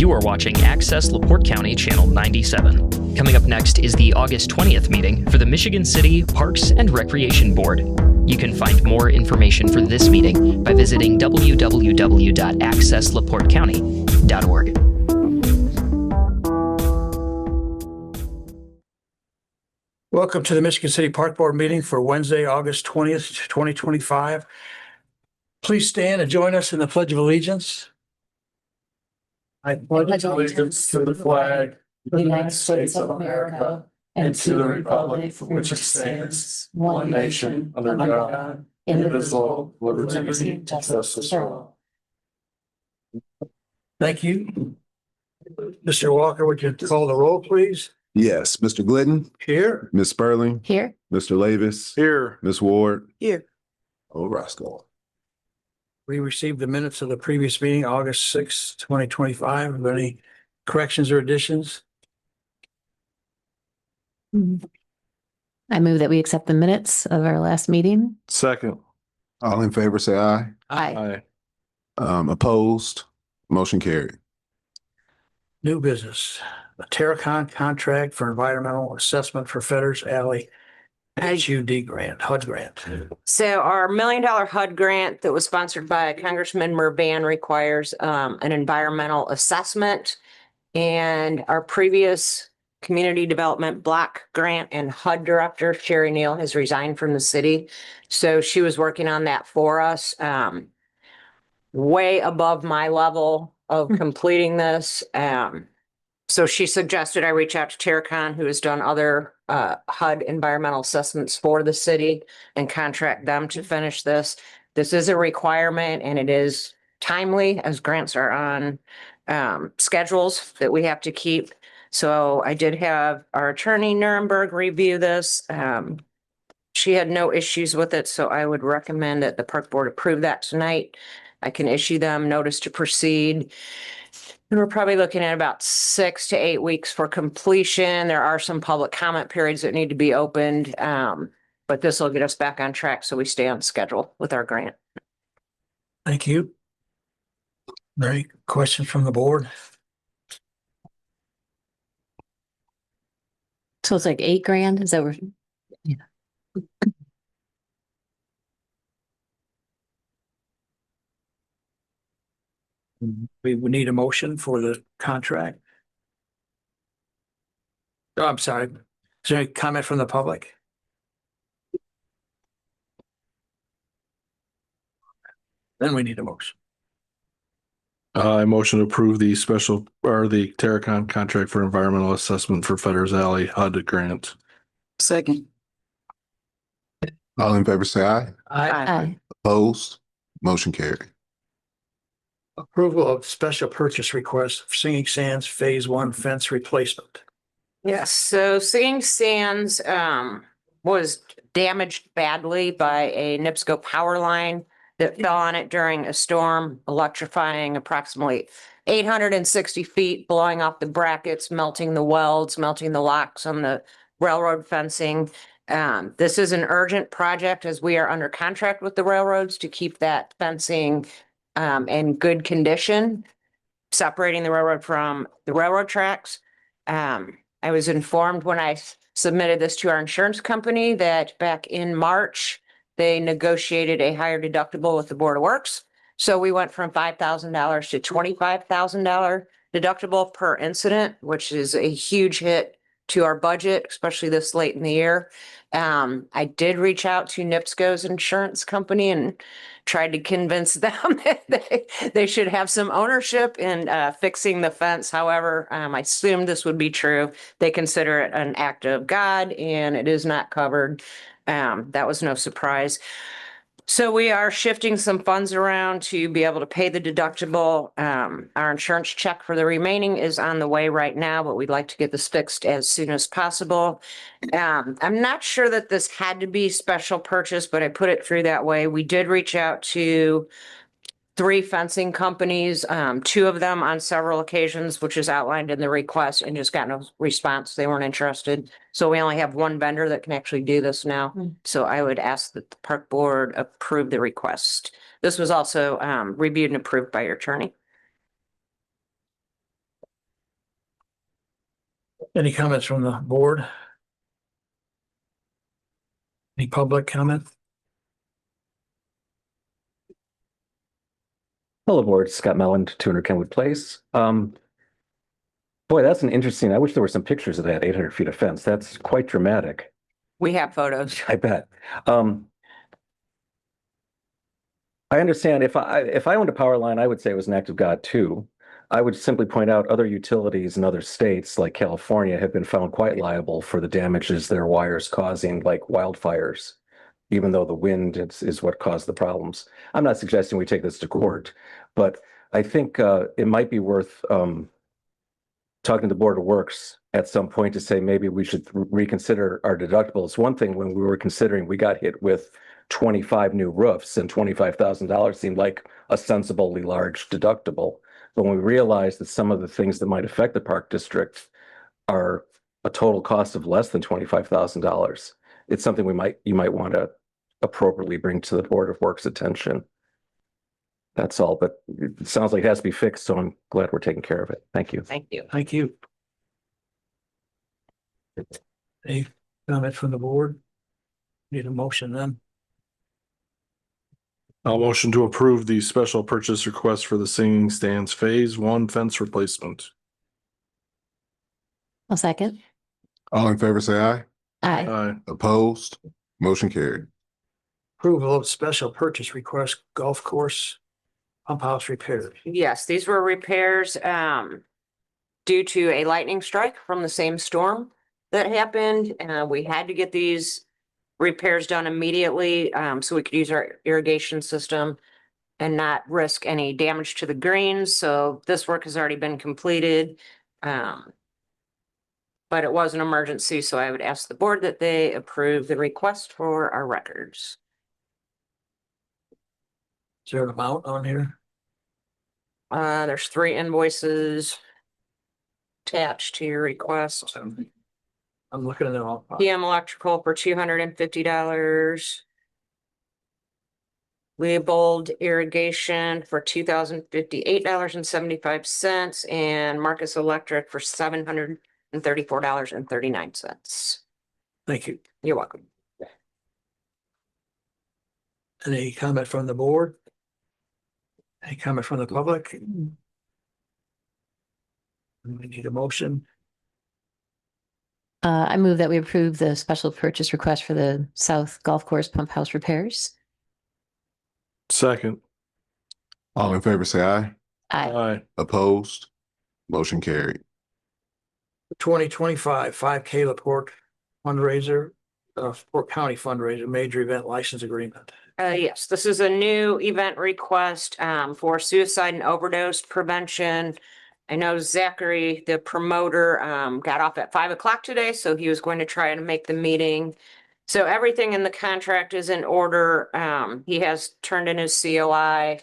You are watching Access LaPorte County Channel 97. Coming up next is the August 20th meeting for the Michigan City Parks and Recreation Board. You can find more information for this meeting by visiting www.accesslaportecounty.org. Welcome to the Michigan City Park Board meeting for Wednesday, August 20th, 2025. Please stand and join us in the Pledge of Allegiance. I pledge allegiance to the flag of the United States of America and to the republic for which it stands, one nation, under God, indivisible, with liberty and justice for all. Thank you. Mr. Walker, would you call the roll, please? Yes, Mr. Glidden. Here. Ms. Sperling. Here. Mr. Lavis. Here. Ms. Ward. Here. Oh, Roscoe. We received the minutes of the previous meeting, August 6th, 2025. Are there any corrections or additions? I move that we accept the minutes of our last meeting. Second. All in favor, say aye. Aye. Opposed? Motion carried. New business, a Terracon contract for environmental assessment for Fetters Alley HUD grant, HUD grant. So our $1 million HUD grant that was sponsored by Congressman Murban requires an environmental assessment. And our previous community development block grant and HUD director, Sherry Neal, has resigned from the city. So she was working on that for us, way above my level of completing this. So she suggested I reach out to Terracon, who has done other HUD environmental assessments for the city, and contract them to finish this. This is a requirement and it is timely, as grants are on schedules that we have to keep. So I did have our attorney Nuremberg review this. She had no issues with it, so I would recommend that the park board approve that tonight. I can issue them notice to proceed. And we're probably looking at about 6 to 8 weeks for completion. There are some public comment periods that need to be opened, but this will get us back on track so we stay on schedule with our grant. Thank you. Any questions from the board? So it's like $8,000. Is that what? Yeah. We would need a motion for the contract. Oh, I'm sorry. Is there any comment from the public? Then we need a motion. I motion to approve the special or the Terracon contract for environmental assessment for Fetters Alley HUD grant. Second. All in favor, say aye. Aye. Opposed? Motion carried. Approval of special purchase request for Singing Sands Phase 1 fence replacement. Yes, so Singing Sands was damaged badly by a NIPSCO power line that fell on it during a storm, electrifying approximately 860 feet, blowing off the brackets, melting the welds, melting the locks on the railroad fencing. This is an urgent project as we are under contract with the railroads to keep that fencing in good condition, separating the railroad from the railroad tracks. I was informed when I submitted this to our insurance company that back in March, they negotiated a higher deductible with the Board of Works. So we went from $5,000 to $25,000 deductible per incident, which is a huge hit to our budget, especially this late in the year. I did reach out to NIPSCO's insurance company and tried to convince them that they should have some ownership in fixing the fence. However, I assumed this would be true. They consider it an act of God and it is not covered. That was no surprise. So we are shifting some funds around to be able to pay the deductible. Our insurance check for the remaining is on the way right now, but we'd like to get this fixed as soon as possible. I'm not sure that this had to be special purchase, but I put it through that way. We did reach out to 3 fencing companies, 2 of them on several occasions, which is outlined in the request, and just got no response. They weren't interested. So we only have 1 vendor that can actually do this now. So I would ask that the park board approve the request. This was also reviewed and approved by your attorney. Any comments from the board? Any public comment? Hello, board. Scott Mellon, 200 Kenwood Place. Boy, that's an interesting. I wish there were some pictures of that 800 feet of fence. That's quite dramatic. We have photos. I bet. I understand if I owned a power line, I would say it was an act of God too. I would simply point out other utilities in other states like California have been found quite liable for the damages their wires causing, like wildfires, even though the wind is what caused the problems. I'm not suggesting we take this to court, but I think it might be worth talking to the Board of Works at some point to say maybe we should reconsider our deductibles. One thing when we were considering, we got hit with 25 new roofs and $25,000 seemed like a sensibly large deductible. But when we realized that some of the things that might affect the park district are a total cost of less than $25,000, it's something you might want to appropriately bring to the Board of Works' attention. That's all, but it sounds like it has to be fixed, so I'm glad we're taking care of it. Thank you. Thank you. Thank you. Any comment from the board? Need a motion then? I'll motion to approve the special purchase request for the Singing Stands Phase 1 fence replacement. I'll second. All in favor, say aye. Aye. Aye. Opposed? Motion carried. Approval of special purchase request golf course pump house repairs. Yes, these were repairs due to a lightning strike from the same storm that happened. We had to get these repairs done immediately so we could use our irrigation system and not risk any damage to the greens. So this work has already been completed. But it was an emergency, so I would ask the board that they approve the request for our records. Is there an amount on here? There's 3 invoices attached to your request. I'm looking at them all. PM Electrical for $250. Leopold Irrigation for $2,058.75 and Marcus Electric for $734.39. Thank you. You're welcome. Any comment from the board? Any comment from the public? We need a motion. I move that we approve the special purchase request for the South Golf Course pump house repairs. Second. All in favor, say aye. Aye. Aye. Opposed? Motion carried. 2025 5K LaPorte fundraiser, Fort County fundraiser, major event license agreement. Yes, this is a new event request for suicide and overdose prevention. I know Zachary, the promoter, got off at 5 o'clock today, so he was going to try to make the meeting. So everything in the contract is in order. He has turned in his COI.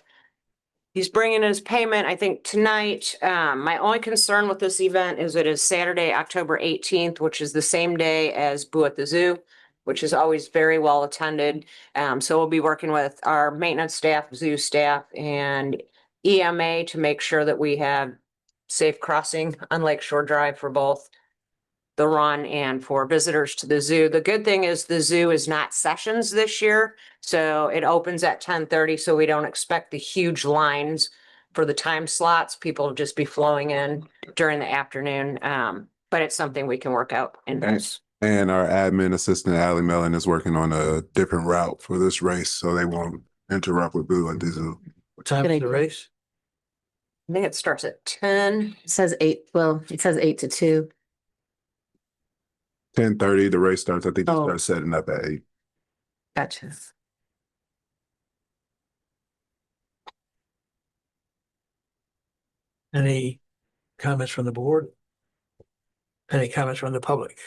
He's bringing his payment, I think, tonight. My only concern with this event is it is Saturday, October 18th, which is the same day as Boo at the Zoo, which is always very well attended. So we'll be working with our maintenance staff, zoo staff, and EMA to make sure that we have safe crossing on Lake Shore Drive for both the run and for visitors to the zoo. The good thing is the zoo is not sessions this year, so it opens at 10:30, so we don't expect the huge lines for the time slots. People will just be flowing in during the afternoon, but it's something we can work out in this. And our admin assistant, Allie Mellon, is working on a different route for this race, so they won't interrupt with Boo at the zoo. What time Good is the idea. race? I think it starts at 10. It says 8, well, it says 8 to 2. 10:30, the race starts. I think they Oh. start setting up at 8. Gotcha. Any comments from the board? Any comments from the public?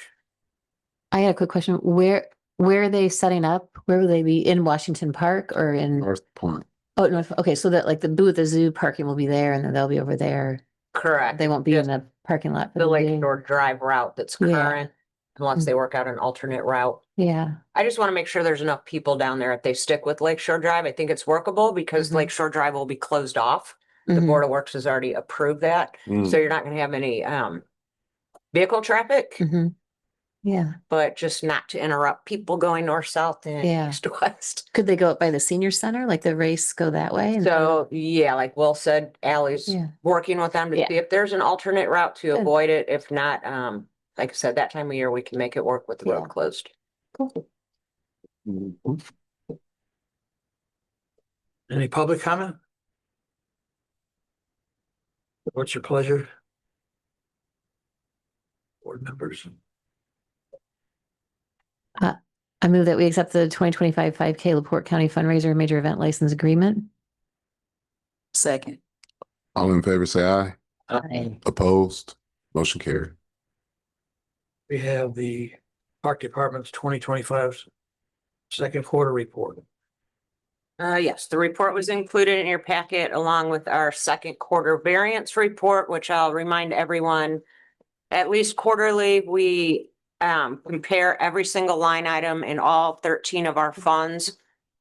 I had a quick question. Where are they setting up? Where will they be? In Washington Park or in? North Point. Oh, no. Okay, so that like the Boo at the Zoo parking will be there and then they'll be over there. Correct. They won't be in Just the parking lot. for the Lake day. Shore Drive route that's Yeah. current, unless they work out an alternate route. Yeah. I just want to make sure there's enough people down there. If they stick with Lake Shore Drive, I think it's workable because Mhm. Lake Shore Drive will be closed off. The Mhm. Board of Works has already approved that. Mm. So you're not gonna have any vehicle traffic, Hmm. Yeah. but just not to interrupt people going north, south and Yeah. east to west. Could they go up by the senior center, like the race go that way? So, yeah, like Will said, Ally's Yeah. working with them to Yeah. see if there's an alternate route to Good. avoid it. If not, like I said, that time of year, we can make it work with the Yeah. road closed. Cool. Any public comment? What's your pleasure? Board members. I move that we accept the 2025 5K LaPorte County fundraiser major event license agreement. Second. All in favor, say aye. Aye. Opposed? Motion carried. We have the Park Department's 2025 second quarter report. Yes, the report was included in your packet along with our second quarter variance report, which I'll remind everyone, at least quarterly, we compare every single line item in all 13 of our funds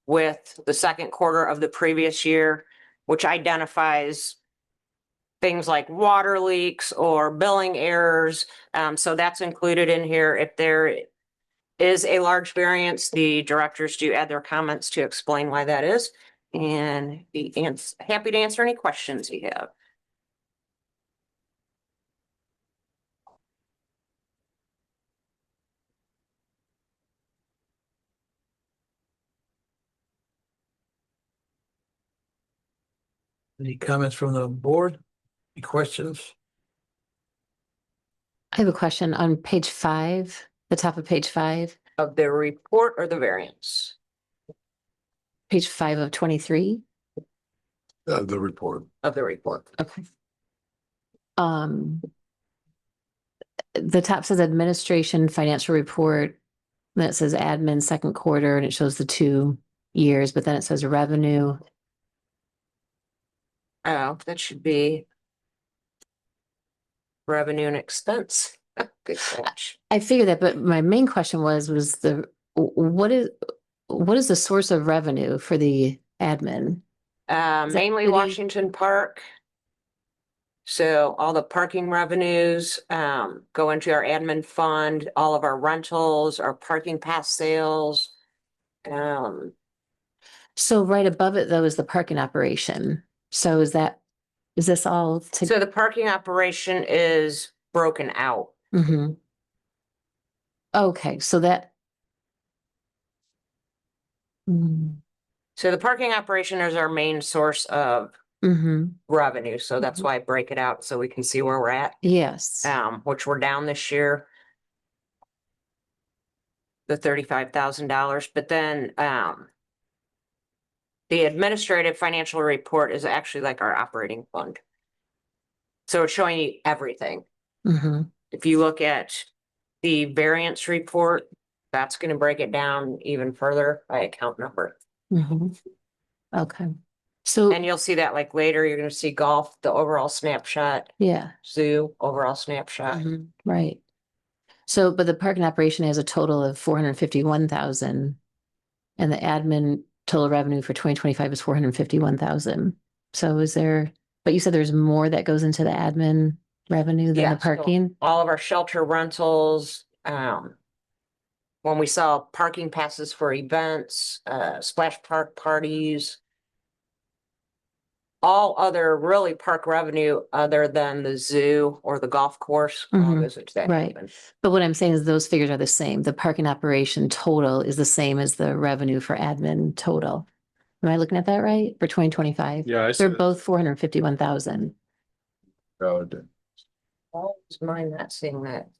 with the second quarter of the previous year, which identifies things like water leaks or billing errors. So that's included in here. If there is a large variance, the directors do add their comments to explain why that is. And be happy to answer any questions you have. Any comments from the board? Any questions? I have a question on page 5, the top of page 5, Of the report or the variance? page 5 of 23. The report. Of the report. Okay. The top says administration financial report. Then it says admin second quarter and it shows the 2 years, but then it says revenue. Oh, that should be revenue and expense. Good catch. I figured that, but my main question was what is the source of revenue for the admin? that Mainly city? Washington Park. So all the parking revenues go into our admin fund, all of our rentals, our parking pass sales. So right above it though is the parking operation. So is this all to? So the parking operation is broken out. Mhm. Okay, so that. Mm, So the parking operation is our main source of mhm. revenue. So that's Mhm. why I break it out so we can see where we're at. Yes. Which we're down this year. The $35,000, but then the administrative financial report is actually like our operating fund. So it's showing you everything. Mhm. If you look at the variance report, that's gonna break it down even further by account number. Mhm. Okay. So, And you'll see that like later, you're gonna see golf, the overall snapshot, yeah. zoo, overall snapshot. Mhm. Right. So, but the parking operation has a total of 451,000. And the admin total revenue for 2025 is 451,000. So but you said there's more that goes into the admin revenue than the Yeah, so parking? all of our shelter rentals, when we sell parking passes for events, splash park parties. All other really park revenue other than the zoo or the golf course. All Mhm. goes into that Right. haven. But what I'm saying is those figures are the same. The parking operation total is the same as the revenue for admin total. Am I looking at that right? For 2025? Yeah, I see They're that. both 451,000. Why is mine not seeing that?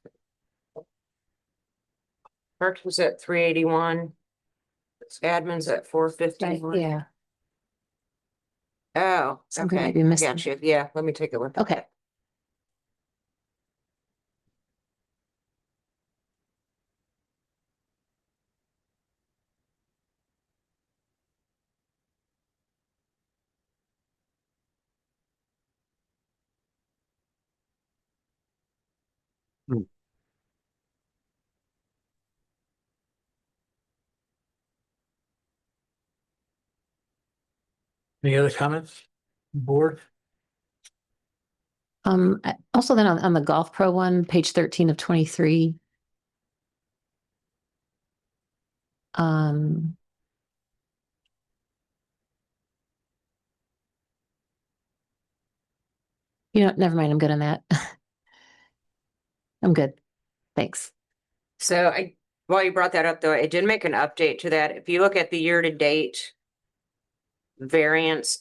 Parks was at 381. Admin's at 451. Yeah. Oh, Something okay, might be I missing. got you. Yeah, let me take a look. Okay. Any other comments? Board? Also then on the Golf Pro one, page 13 of 23. Um. You know, never mind, I'm good on that. I'm good. Thanks. So while you brought that up though, I did make an update to that. If you look at the year-to-date variance,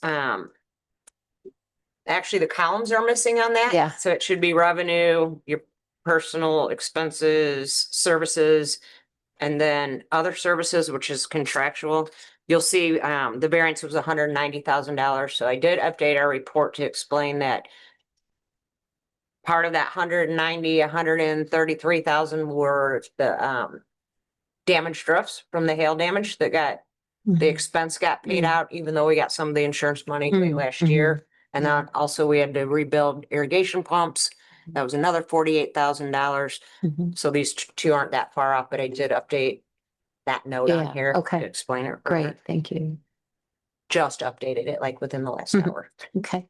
actually the columns are missing on that. Yeah. So it should be revenue, your personal expenses, services, and then other services, which is contractual. You'll see, the variance was $190,000. So I did update our report to explain that part of that 133,000 were the, damaged roofs from the hail damage that got, the expense got paid Mm. out, even though we got some of the insurance money Mm, last mhm. year. And then also we had to rebuild irrigation pumps. That was another $48,000. Mhm. So these two aren't that far off, but I did update that note on Yeah, here okay. to explain it. Great, further. thank you. Just updated it like within the last Mhm. hour. Okay.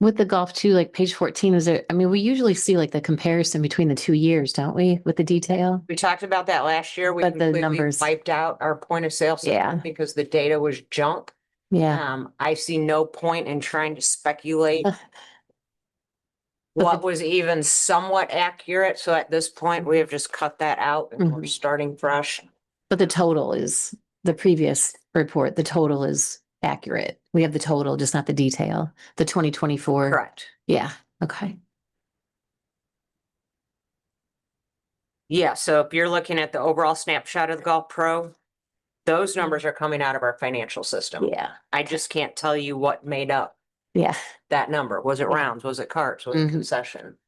With the golf too, like page 14, is there, I mean, we usually see like the comparison between the 2 years, don't we, with the detail? We talked about that last year. We But the completely numbers- wiped out our point of sale system Yeah. because the data was junk. Yeah, I see no point in trying to speculate But what the- was even somewhat accurate. So at this point, we have just cut that out and we're Mhm. starting fresh. but the total is, the previous report, the total is accurate. We have the total, just not the detail, the 2024. Correct. Yeah, okay. Yeah, so if you're looking at the overall snapshot of the Golf Pro, those numbers are coming out of our financial system. Yeah, I just can't tell you what made up yeah. that number. Was it Yeah. rounds? Was it carts? Was it Mhm. concession?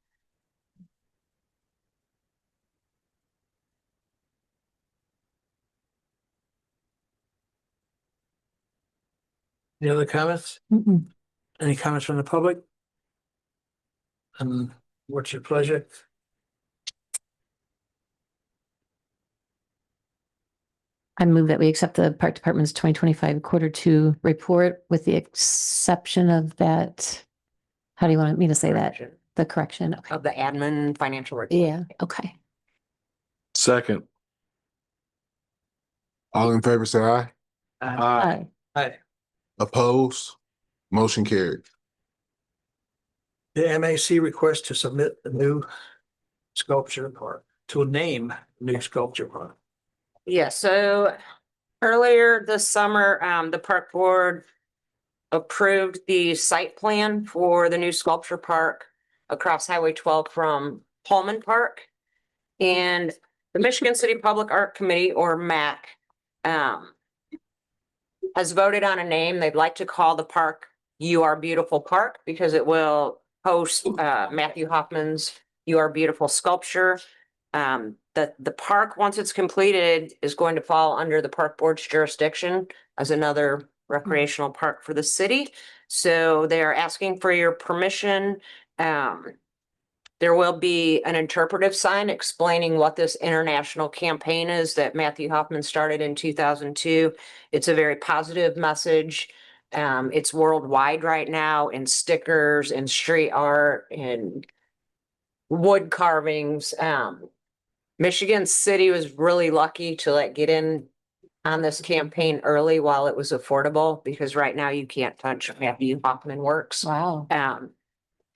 Any other comments? Mm-mm. Any comments from the public? What's your pleasure? I move that we accept the Park Department's 2025 Q2 report with the exception of that. How do you want me to say that? Correction. The correction, okay. Of the admin financial report. Yeah, okay. Second. All in favor, say aye. Aye. Aye. Opposed? Motion carried. The MAC request to submit a new sculpture park, to name new sculpture park. Yeah, so earlier this summer, the park board approved the site plan for the new sculpture park across Highway 12 from Pullman Park. And the Michigan City Public Art Committee, or MAC, has voted on a name. They'd like to call the park You Are Beautiful Park because it will host Matthew Hoffman's You Are Beautiful sculpture. The park, once it's completed, is going to fall under the park board's jurisdiction as another recreational park for the city. So they are asking for your permission. There will be an interpretive sign explaining what this international campaign is that Matthew Hoffman started in 2002. It's a very positive message. It's worldwide right now in stickers and street art and wood carvings. Michigan City was really lucky to get in on this campaign early while it was affordable, because right now you can't touch Matthew Hoffman works. Wow.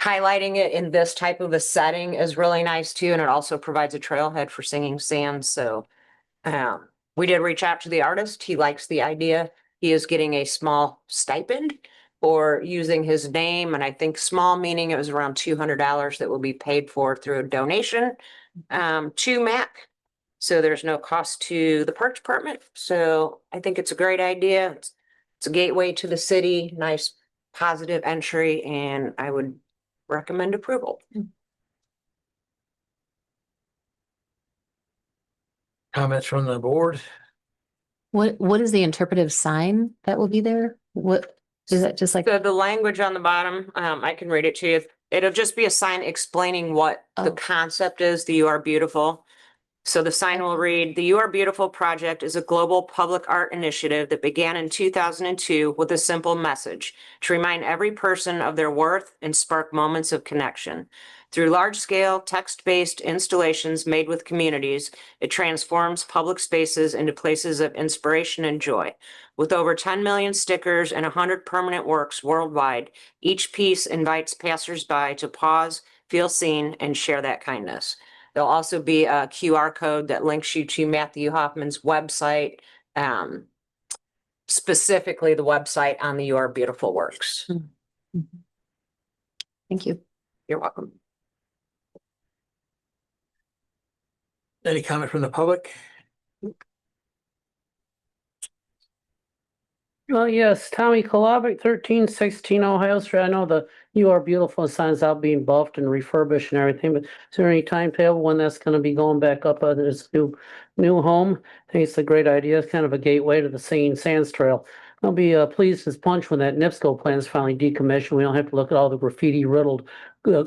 Highlighting it in this type of a setting is really nice too, and it also provides a trailhead for Singing Sands. So we did reach out to the artist. He likes the idea. He is getting a small stipend for using his name, and I think small meaning it was around $200 that will be paid for through a donation to MAC. So there's no cost to the park department. So I think it's a great idea. It's a gateway to the city, nice positive entry, and I would recommend approval. Comments from the board? What is the interpretive sign that will be there? What, Is that just like, The language on the bottom, I can read it to you. It'll just be a sign explaining what the Oh. concept is, the You Are Beautiful. So the sign will read, the You Are Beautiful project is a global public art initiative that began in 2002 with a simple message to remind every person of their worth and spark moments of connection. Through large-scale, text-based installations made with communities, it transforms public spaces into places of inspiration and joy. With over 10 million stickers and 100 permanent works worldwide, each piece invites passersby to pause, feel seen, and share that kindness. There'll also be a QR code that links you to Matthew Hoffman's website, specifically the website on the Your Beautiful Works. thank you. You're welcome. Any comment from the public? Oh, yes, Tommy Kolovic, 1316 Ohio Street. I know the You Are Beautiful sign's out being buffed and refurbished and everything, but is there any timetable when that's gonna be going back up on this new home? I think it's a great idea. It's kind of a gateway to the Singing Sands Trail. I'll be pleased as punch when that NIPSCO plan is finally decommissioned. We don't have to look at all the graffiti riddled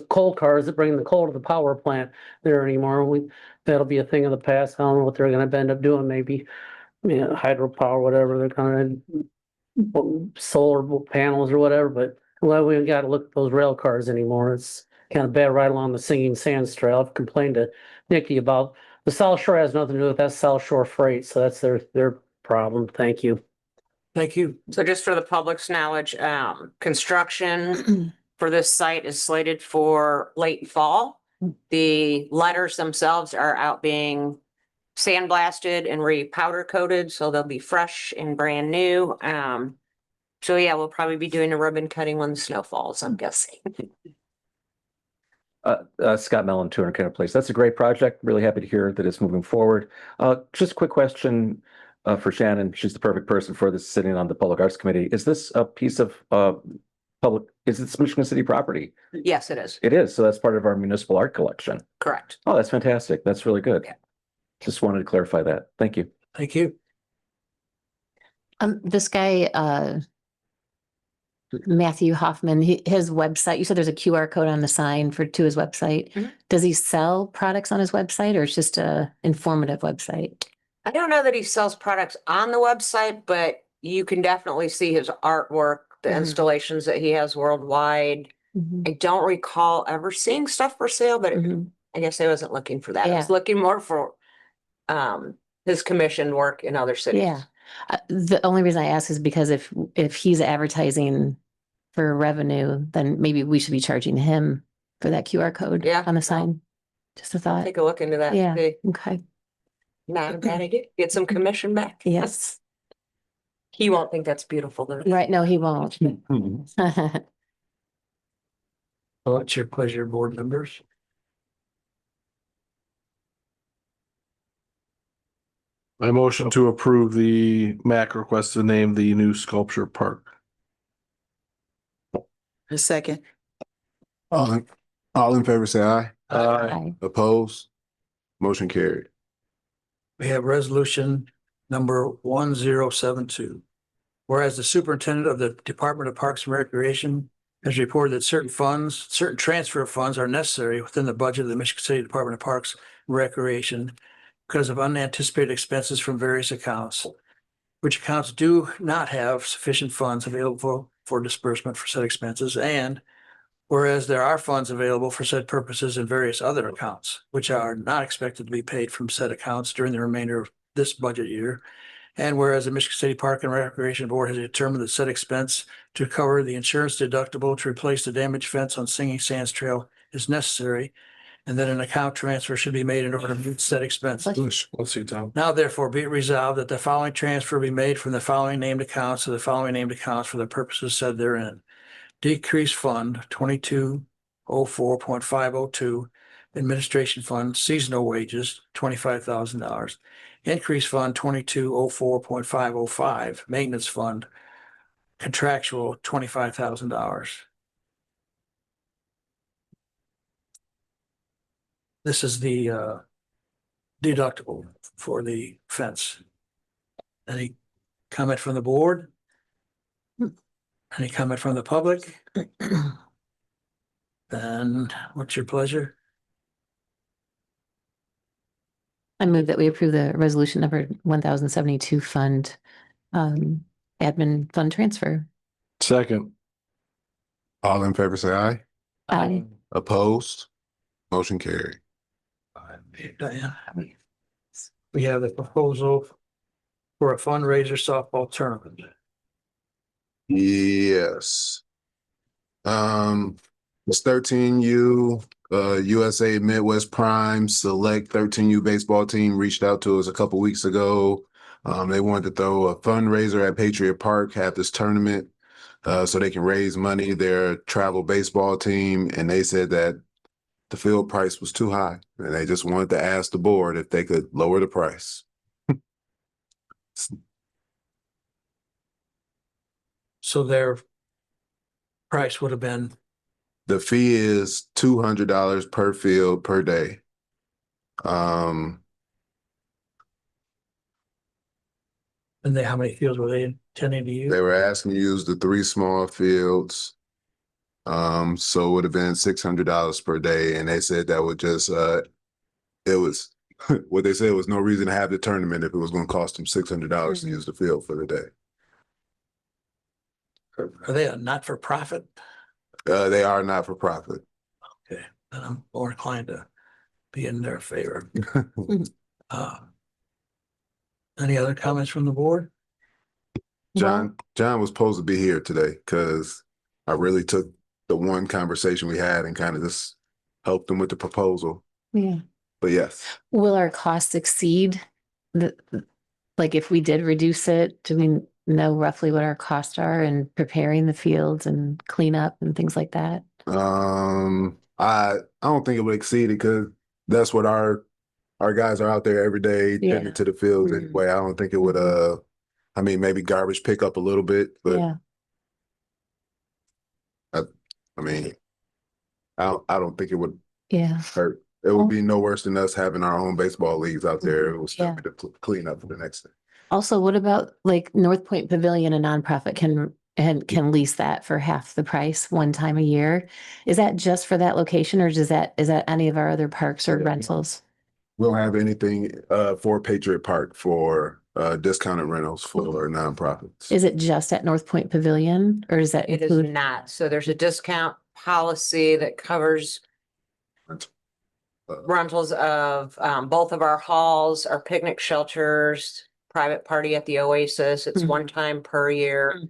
coal cars that bring the coal to the power plant there anymore. That'll be a thing of the past. I don't know what they're gonna end up doing, maybe, hydropower, whatever they're gonna solar panels or whatever, but well, we ain't got to look at those rail cars anymore. It's kind of bad right along the Singing Sands Trail. I've complained to Nikki about the South Shore has nothing to do with that South Shore Freight, so that's their problem. Thank you. Thank you. So just for the public's knowledge, construction for this site is slated for late fall. The letters themselves are out being sandblasted and re-powder coated, so they'll be fresh and brand new. So yeah, we'll probably be doing a ribbon cutting when the snow falls, I'm guessing. Scott Mellon, 200 Kenner Place. That's a great project. Really happy to hear that it's moving forward. Just a quick question for Shannon. She's the perfect person for this, sitting on the Public Arts Committee. Is this a piece of is it Michigan City property? Yes, it is. It is. So that's part of our municipal art collection. Correct. Oh, that's fantastic. That's really good. Yeah. Just wanted to clarify that. Thank you. Thank you. This guy, Matthew Hoffman, his website, you said there's a QR code on the sign to his website. Mhm. Does he sell products on his website or it's just a informative website? I don't know that he sells products on the website, but you can definitely see his artwork, the Mhm. installations that he has worldwide. I don't recall ever seeing stuff for sale, but Mhm. I guess I wasn't looking for that. I was Yeah. looking more for his commissioned work in other cities. Yeah. The only reason I ask is because if he's advertising for revenue, then maybe we should be charging him for that QR code Yeah. on the sign. Just a thought. Take a look into that. Yeah. See. Okay. Not a bad idea. Get some commission back. Yes. He won't think that's beautiful though. Right. No, he won't. Well, it's your pleasure, board members. I motion to approve the MAC request to name the new sculpture park. A second. All in favor, say aye. Aye. Opposed? Motion carried. We have resolution number 1072. Whereas the superintendent of the Department of Parks and Recreation has reported that certain transfer of funds are necessary within the budget of the Michigan City Department of Parks and Recreation because of unanticipated expenses from various accounts, which accounts do not have sufficient funds available for disbursement for said expenses. And whereas there are funds available for said purposes in various other accounts, which are not expected to be paid from said accounts during the remainder of this budget year. And whereas the Michigan City Park and Recreation Board has determined that said expense to cover the insurance deductible to replace the damaged fence on Singing Sands Trail is necessary, and that an account transfer should be made in order to meet said expenses. Let's see, Tom. Now therefore be it resolved that the following transfer be made from the following named accounts to the following named accounts for the purposes said therein. Decrease fund 2204.502, administration fund seasonal wages $25,000. Increase fund 2204.505, maintenance fund contractual $25,000. This is the deductible for the fence. Any comment from the board? Any comment from the public? Then what's your pleasure? I move that we approve the resolution number 1072 fund, admin fund transfer. Second. All in favor, say aye. Aye. Opposed? Motion carried. Diane. We have the proposal for a fundraiser softball tournament. Yes. It's 13U, USA Midwest Prime Select 13U baseball team reached out to us a couple weeks ago. They wanted to throw a fundraiser at Patriot Park, have this tournament, so they can raise money. They're a travel baseball team, and they said that the field price was too high, and they just wanted to ask the board if they could lower the price. So their price would have been, The fee is $200 per field per day. and how many fields were they intending to use? They were asking to use the 3 small fields. So it would have been $600 per day, and they said that would just it was what they said was no reason to have the tournament if it was going to cost them $600 to use the field for the day. Are they a not-for-profit? They are not for profit. Okay, then I'm more inclined to be in their favor. Any other comments from the board? John was supposed to be here today because I really took the one conversation we had and kind of just helped them with the proposal. Yeah. But yes, Will our costs exceed like if we did reduce it, do we know roughly what our costs are in preparing the fields and cleanup and things like that? I don't think it would exceed it because that's what our guys are out there every day Yeah. tending to the fields Mhm. anyway. I don't think it would I mean maybe garbage pick up a little bit, but Yeah. I mean I don't think it would Yeah. hurt. It would be no worse than us having our own baseball leagues out there. It will still Yeah. be the clean up for the next day. Also, what about like North Point Pavilion, a nonprofit can lease that for half the price one time a year? Is that just for that location or is that any of our other parks or rentals? We don't have anything for Patriot Park for discounted rentals for nonprofits. Is it just at North Point Pavilion or does that It is include? not. So there's a discount policy that covers rentals of both of our halls, our picnic shelters, private party at the Oasis. It's Mhm. one time per year.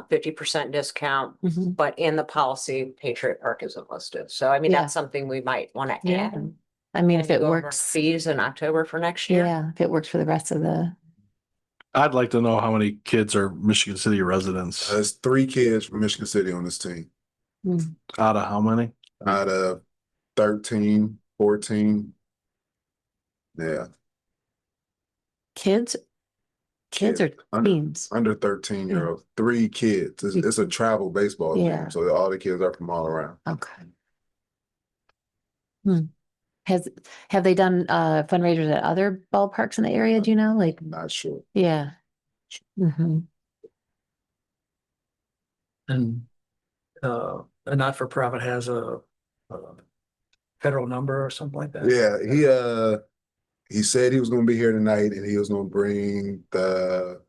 50% discount, Mhm. but in the policy, Patriot Park isn't listed. So I mean, Yeah. that's something we might want to Yeah. add. I mean, if when we it go over works, Fees in October for next year. yeah, if it works for the rest of the, I'd like to know how many kids are Michigan City residents. There's 3 kids from Michigan City on this team Out of how many? out of 13, 14. Yeah, kids or under, teens? under 13-year-olds. 3 kids. It's a travel baseball Yeah. team, so all the kids are from all around. Okay. Have they done fundraisers at other ballparks in the area? Do you know? Like, I'm not sure. yeah. Hmm. And a not-for-profit has a federal number or something like that? Yeah, he said he was going to be here tonight, and he was going to bring the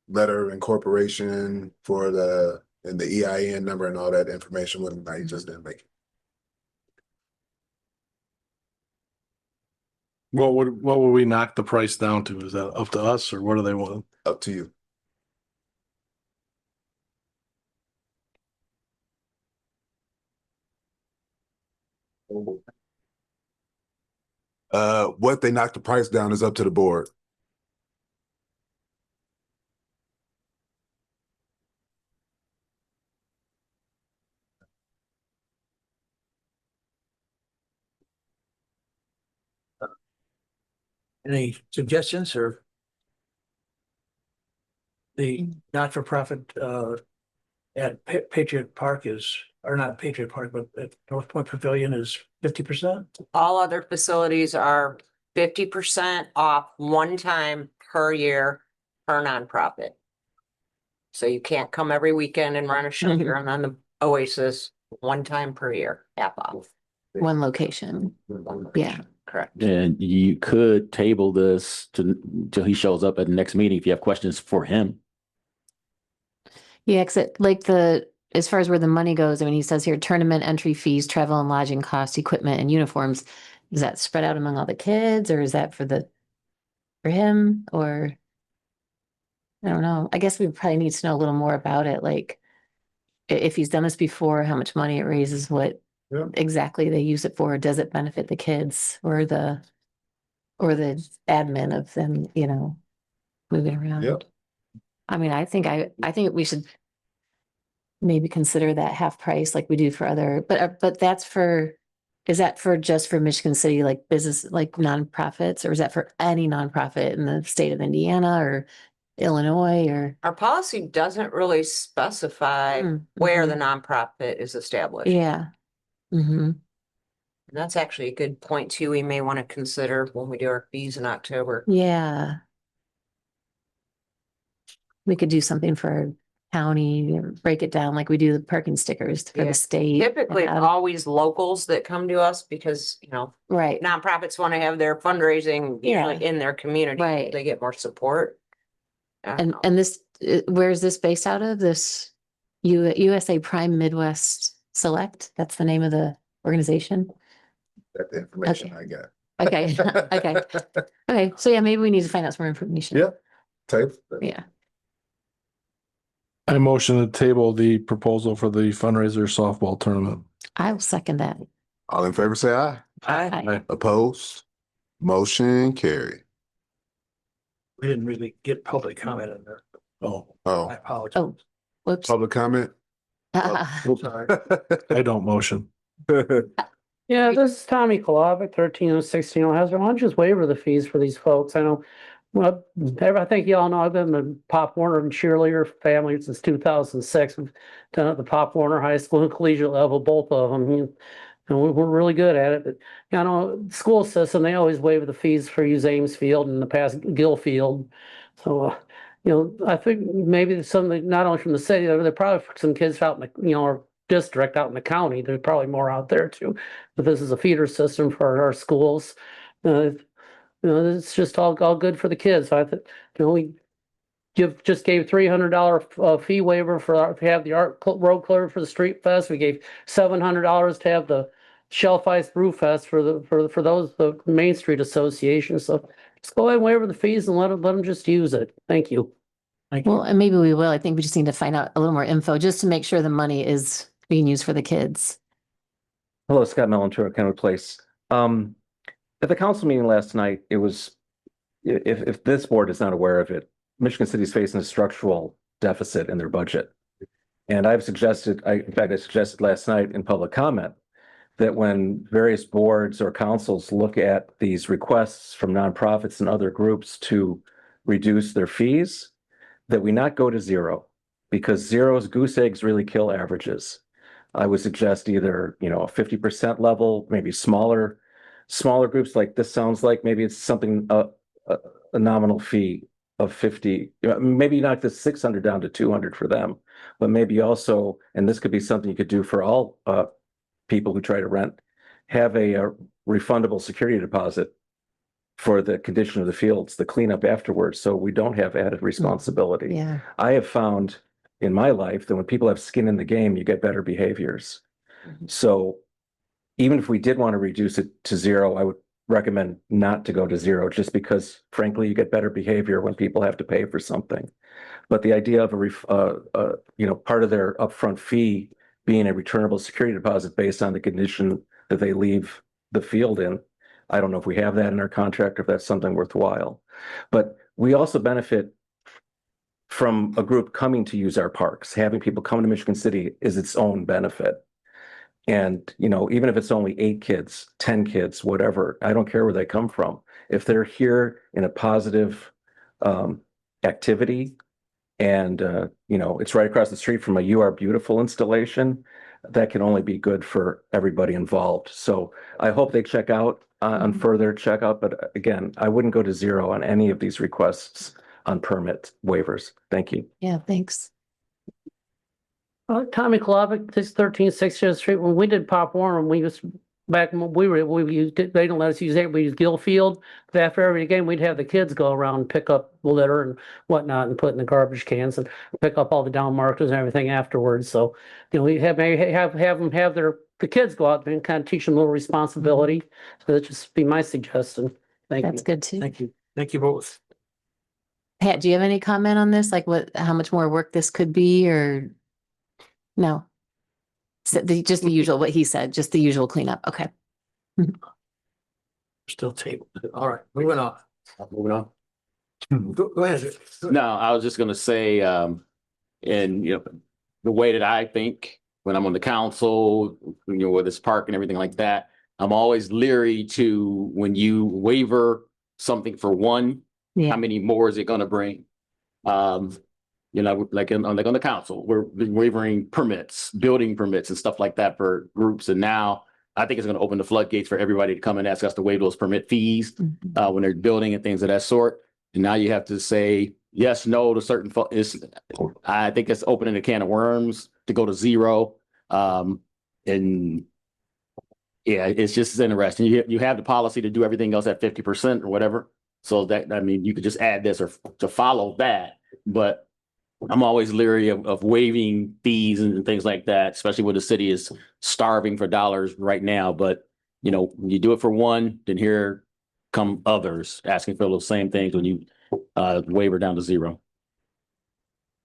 letter of incorporation for the EIN number and all that information with him. He just didn't make it. What would we knock the price down to? Is that up to us or what do they want? Up to you. What they knock the price down is up to the board. Any suggestions or? The not-for-profit at Patriot Park is, or not Patriot Park, but at North Point Pavilion is 50%? All other facilities are 50% off one time per year per nonprofit. So you can't come every weekend and run a shelter and then the Oasis one time per year, half off. One location. Yeah. Correct. And you could table this till he shows up at the next meeting if you have questions for him. Yeah, except like as far as where the money goes, I mean, he says here, tournament entry fees, travel and lodging costs, equipment and uniforms. Is that spread out among all the kids or is that for him or? I don't know. I guess we probably need to know a little more about it. Like if he's done this before, how much money it raises, what Yeah. exactly they use it for. Does it benefit the kids or the admin of them, moving around? Yep. I mean, I think we should maybe consider that half price like we do for other, but is that just for Michigan City, like business, like nonprofits, or is that for any nonprofit in the state of Indiana or Illinois or? Our policy doesn't really specify where the nonprofit is established. Yeah. Mm-hmm. And that's actually a good point too. We may want to consider when we do our fees in October. Yeah. We could do something for our county, break it down like we do the parking stickers for Yeah. the state. Typically, it's always locals that come to us because, Right. nonprofits want to have their fundraising usually in their community. Right. They get more support. And this, where's this based out of? This USA Prime Midwest Select? That's the name of the organization? That's the information I got. Okay. Okay. Okay. So yeah, maybe we need to find out some more information. Yeah. Type. Yeah. I motion to table the proposal for the fundraiser softball tournament. I will second that. All in favor, say aye. Aye. Opposed? Motion carried. We didn't really get public comment in there. I Oh, apologize. Oh, whoops. public comment? Sorry. I don't motion. Yeah, this is Tommy Kolovic, 1316 Hazard. Why don't you just waiver the fees for these folks? I know, well, I think you all know I've been a Pop Warner and cheerleader family since 2006. We've done it at the Pop Warner High School and collegiate level, both of them. And we're really good at it. But, the school system, they always waive the fees for use Ames Field and in the past Gill Field. So, I think maybe there's something not only from the city, there probably some kids out in the, our district out in the county. There's probably more out there too. But this is a feeder system for our schools. It's just all good for the kids. I think, we just gave $300 fee waiver to have the road cleared for the Street Fest. We gave $700 to have the Shelf Ice Brew Fest for the Main Street Association. So just go ahead and waiver the fees and let them just use it. Thank you. Thank you. Well, and maybe we will. I think we just need to find out a little more info just to make sure the money is being used for the kids. Hello, Scott Melantura, Kenwood Place. At the council meeting last night, it was, if this board is not aware of it, Michigan City is facing a structural deficit in their budget. And I suggested last night in public comment that when various boards or councils look at these requests from nonprofits and other groups to reduce their fees, that we not go to zero, because goose eggs really kill averages. I would suggest either, a 50% level, maybe smaller groups like this sounds like maybe it's something, a nominal fee of 50, maybe knock the 600 down to 200 for them, but maybe also, and this could be something you could do for all people who try to rent, have a refundable security deposit for the condition of the fields, the cleanup afterwards, so we don't have added responsibility. Yeah. I have found in my life that when people have skin in the game, you get better behaviors. So even if we did want to reduce it to zero, I would recommend not to go to zero, just because frankly, you get better behavior when people have to pay for something. But the idea of part of their upfront fee being a returnable security deposit based on the condition that they leave the field in, I don't know if we have that in our contract or if that's something worthwhile. But we also benefit from a group coming to use our parks. Having people come to Michigan City is its own benefit. And, even if it's only 8 kids, 10 kids, whatever, I don't care where they come from. If they're here in a positive activity and, it's right across the street from a You Are Beautiful installation, that can only be good for everybody involved. So I hope they check out on further checkup. But again, I wouldn't go to zero on any of these requests on permit waivers. Thank you. Yeah, thanks. Tommy Kolovic, this 1360th Street, when we did Pop Warner, we was back when we used, they didn't let us use it, we used Gilfield. But after every game, we'd have the kids go around and pick up litter and whatnot and put in the garbage cans and pick up all the down markers and everything afterwards. So, we have them have the kids go out and kind of teach them a little responsibility. So that'd just be my suggestion. Thank you. That's good too. Thank you. Thank you both. Pat, do you have any comment on this? Like how much more work this could be or? No. So just the usual, what he said, just the usual cleanup. Okay. Still tabled. All right, moving on. Moving on. Go ahead. No, I was just gonna say, and the way that I think when I'm on the council, with this park and everything like that, I'm always leery to when you waiver something for one, Yeah. how many more is it gonna bring? Like on the council, we're waivering permits, building permits and stuff like that for groups. And now I think it's going to open the floodgates for everybody to come and ask us to waive those permit fees when they're building and things of that sort. And now you have to say yes, no to certain. I think it's opening a can of worms to go to zero. And yeah, it's just interesting. You have the policy to do everything else at 50% or whatever. So you could just add this or to follow that, but I'm always leery of waiving fees and things like that, especially when the city is starving for dollars right now. But, when you do it for one, then here come others asking for those same things when you waiver down to zero.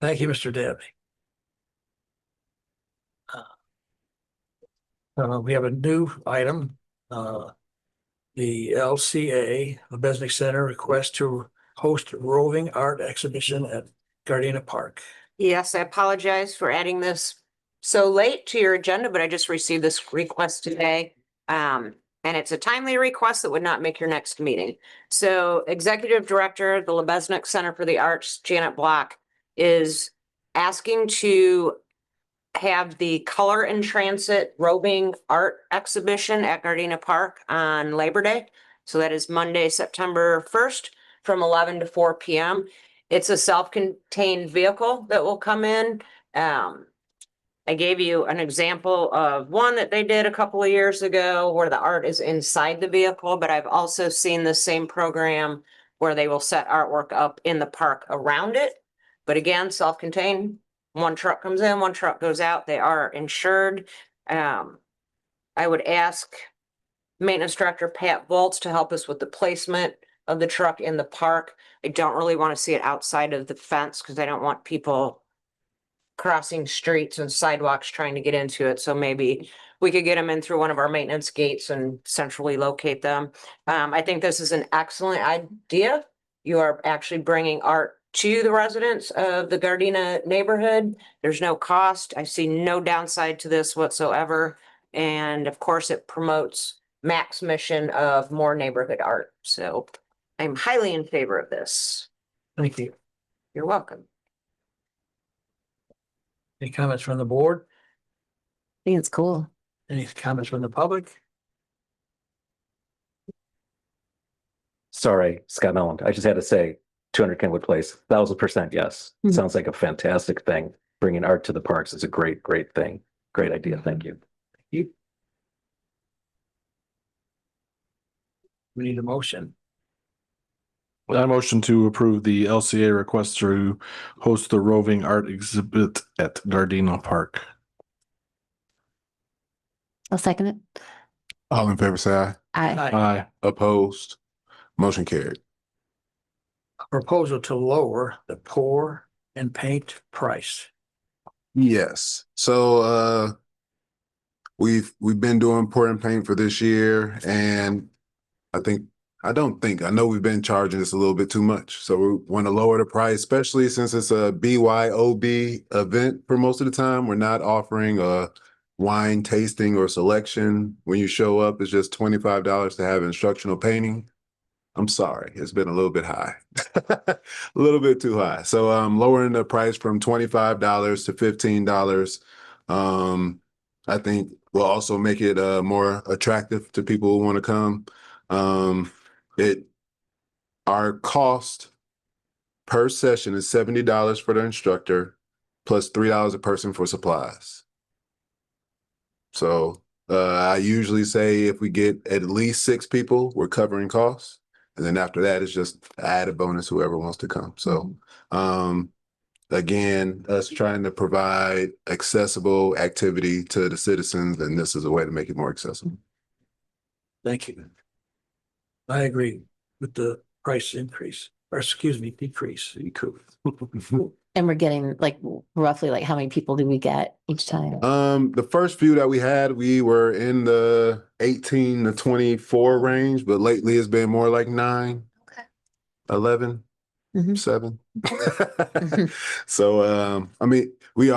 Thank you, Mr. Dabney. We have a new item. The LCA, the Besnick Center, request to host roving art exhibition at Gardena Park. Yes, I apologize for adding this so late to your agenda, but I just received this request today. And it's a timely request that would not make your next meeting. So Executive Director of the Lebesnick Center for the Arts, Janet Block, is asking to have the Color in Transit roving art exhibition at Gardena Park on Labor Day. So that is Monday, September 1st from 11 to 4 p.m. It's a self-contained vehicle that will come in. I gave you an example of one that they did a couple of years ago where the art is inside the vehicle, but I've also seen the same program where they will set artwork up in the park around it. But again, self-contained, one truck comes in, one truck goes out. They are insured. I would ask Maintenance Director Pat Volz to help us with the placement of the truck in the park. I don't really want to see it outside of the fence because I don't want people crossing streets and sidewalks trying to get into it. So maybe we could get them in through one of our maintenance gates and centrally locate them. I think this is an excellent idea. You are actually bringing art to the residents of the Gardena neighborhood. There's no cost. I see no downside to this whatsoever. And of course, it promotes Mac's mission of more neighborhood art. So I'm highly in favor of this. Thank you. You're welcome. Any comments from the board? I think it's cool. Any comments from the public? Sorry, Scott Nolan. I just had to say 200 Kenwood Place, 1000% yes. Mhm. Sounds like a fantastic thing. Bringing art to the parks is a great, great thing. Great idea. Thank you. We need a motion. I motion to approve the LCA request to host the roving art exhibit at Gardena Park. I'll second it. All in favor, say aye. Aye. Aye. Opposed? Motion carried. A proposal to lower the pour and paint price. Yes. So we've been doing pour and paint for this year, and I know we've been charging this a little bit too much. So we want to lower the price, especially since it's a BYOB event for most of the time. We're not offering a wine tasting or selection. When you show up, it's just $25 to have instructional painting. I'm sorry, it's been a little bit high, a little bit too high. So I'm lowering the price from $25 to $15. I think we'll also make it more attractive to people who want to come. Our cost per session is $70 for the instructor, plus $3 a person for supplies. So I usually say if we get at least 6 people, we're covering costs. And then after that, it's just add a bonus, whoever wants to come. So again, us trying to provide accessible activity to the citizens, and this is a way to make it more accessible. Thank you. I agree with the price increase, or excuse me, decrease. And we're getting like roughly like how many people do we get each time? The first few that we had, we were in the 18 to 24 range, but lately it's been more like 9, Okay. 11, Mhm. 7. So, I mean, we've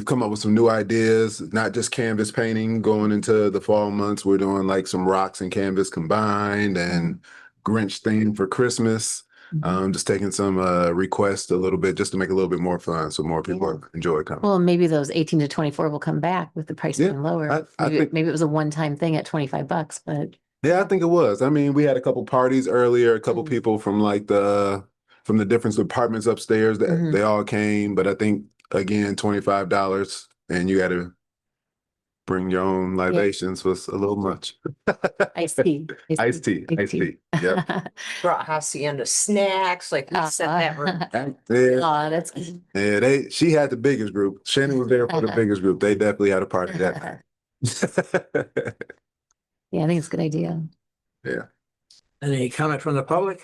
come up with some new ideas, not just canvas painting going into the fall months. We're doing like some rocks and canvas combined and Grinch theme for Christmas. Just taking some requests a little bit just to make it a little bit more fun so more people enjoy coming. Well, maybe those 18 to 24 will come back with the price Yeah, being lower. I think- Maybe it was a one-time thing at $25, but Yeah, I think it was. I mean, we had a couple parties earlier, a couple people from like from the different departments upstairs that they all came, but I think again, $25 and you got to bring your own libations was a little much. iced tea. Iced tea. Yep. Brought Hacienda snacks, like we said that were Yeah. Oh, that's good. Yeah, she had the biggest group. Shannon was there for the biggest group. They definitely had a party that night. Yeah, I think it's a good idea. Yeah. Any comment from the public?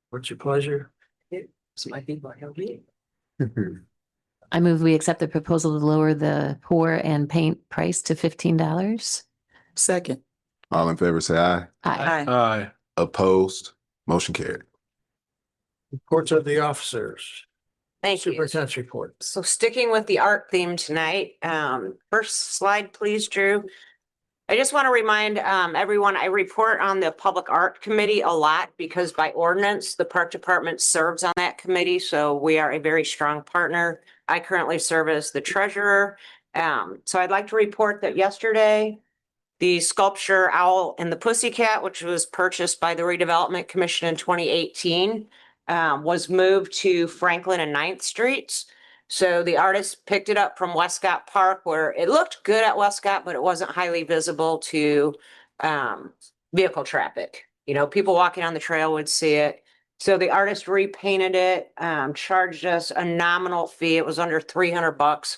What's your pleasure? This might be my helping. I move we accept the proposal to lower the pour and paint price to $15. Second. All in favor, say aye. Aye. Aye. Opposed? Motion carried. Reports of the officers. Thank you. Superintendent's report. So sticking with the art theme tonight, first slide, please, Drew. I just want to remind everyone, I report on the Public Art Committee a lot because by ordinance, the Park Department serves on that committee. So we are a very strong partner. I currently serve as the treasurer. So I'd like to report that yesterday, the sculpture Owl and the Pussycat, which was purchased by the Redevelopment Commission in 2018, was moved to Franklin and 9th Streets. So the artist picked it up from Westcott Park, where it looked good at Westcott, but it wasn't highly visible to vehicle traffic. You know, people walking on the trail would see it. So the artist repainted it, charged us a nominal fee. It was under $300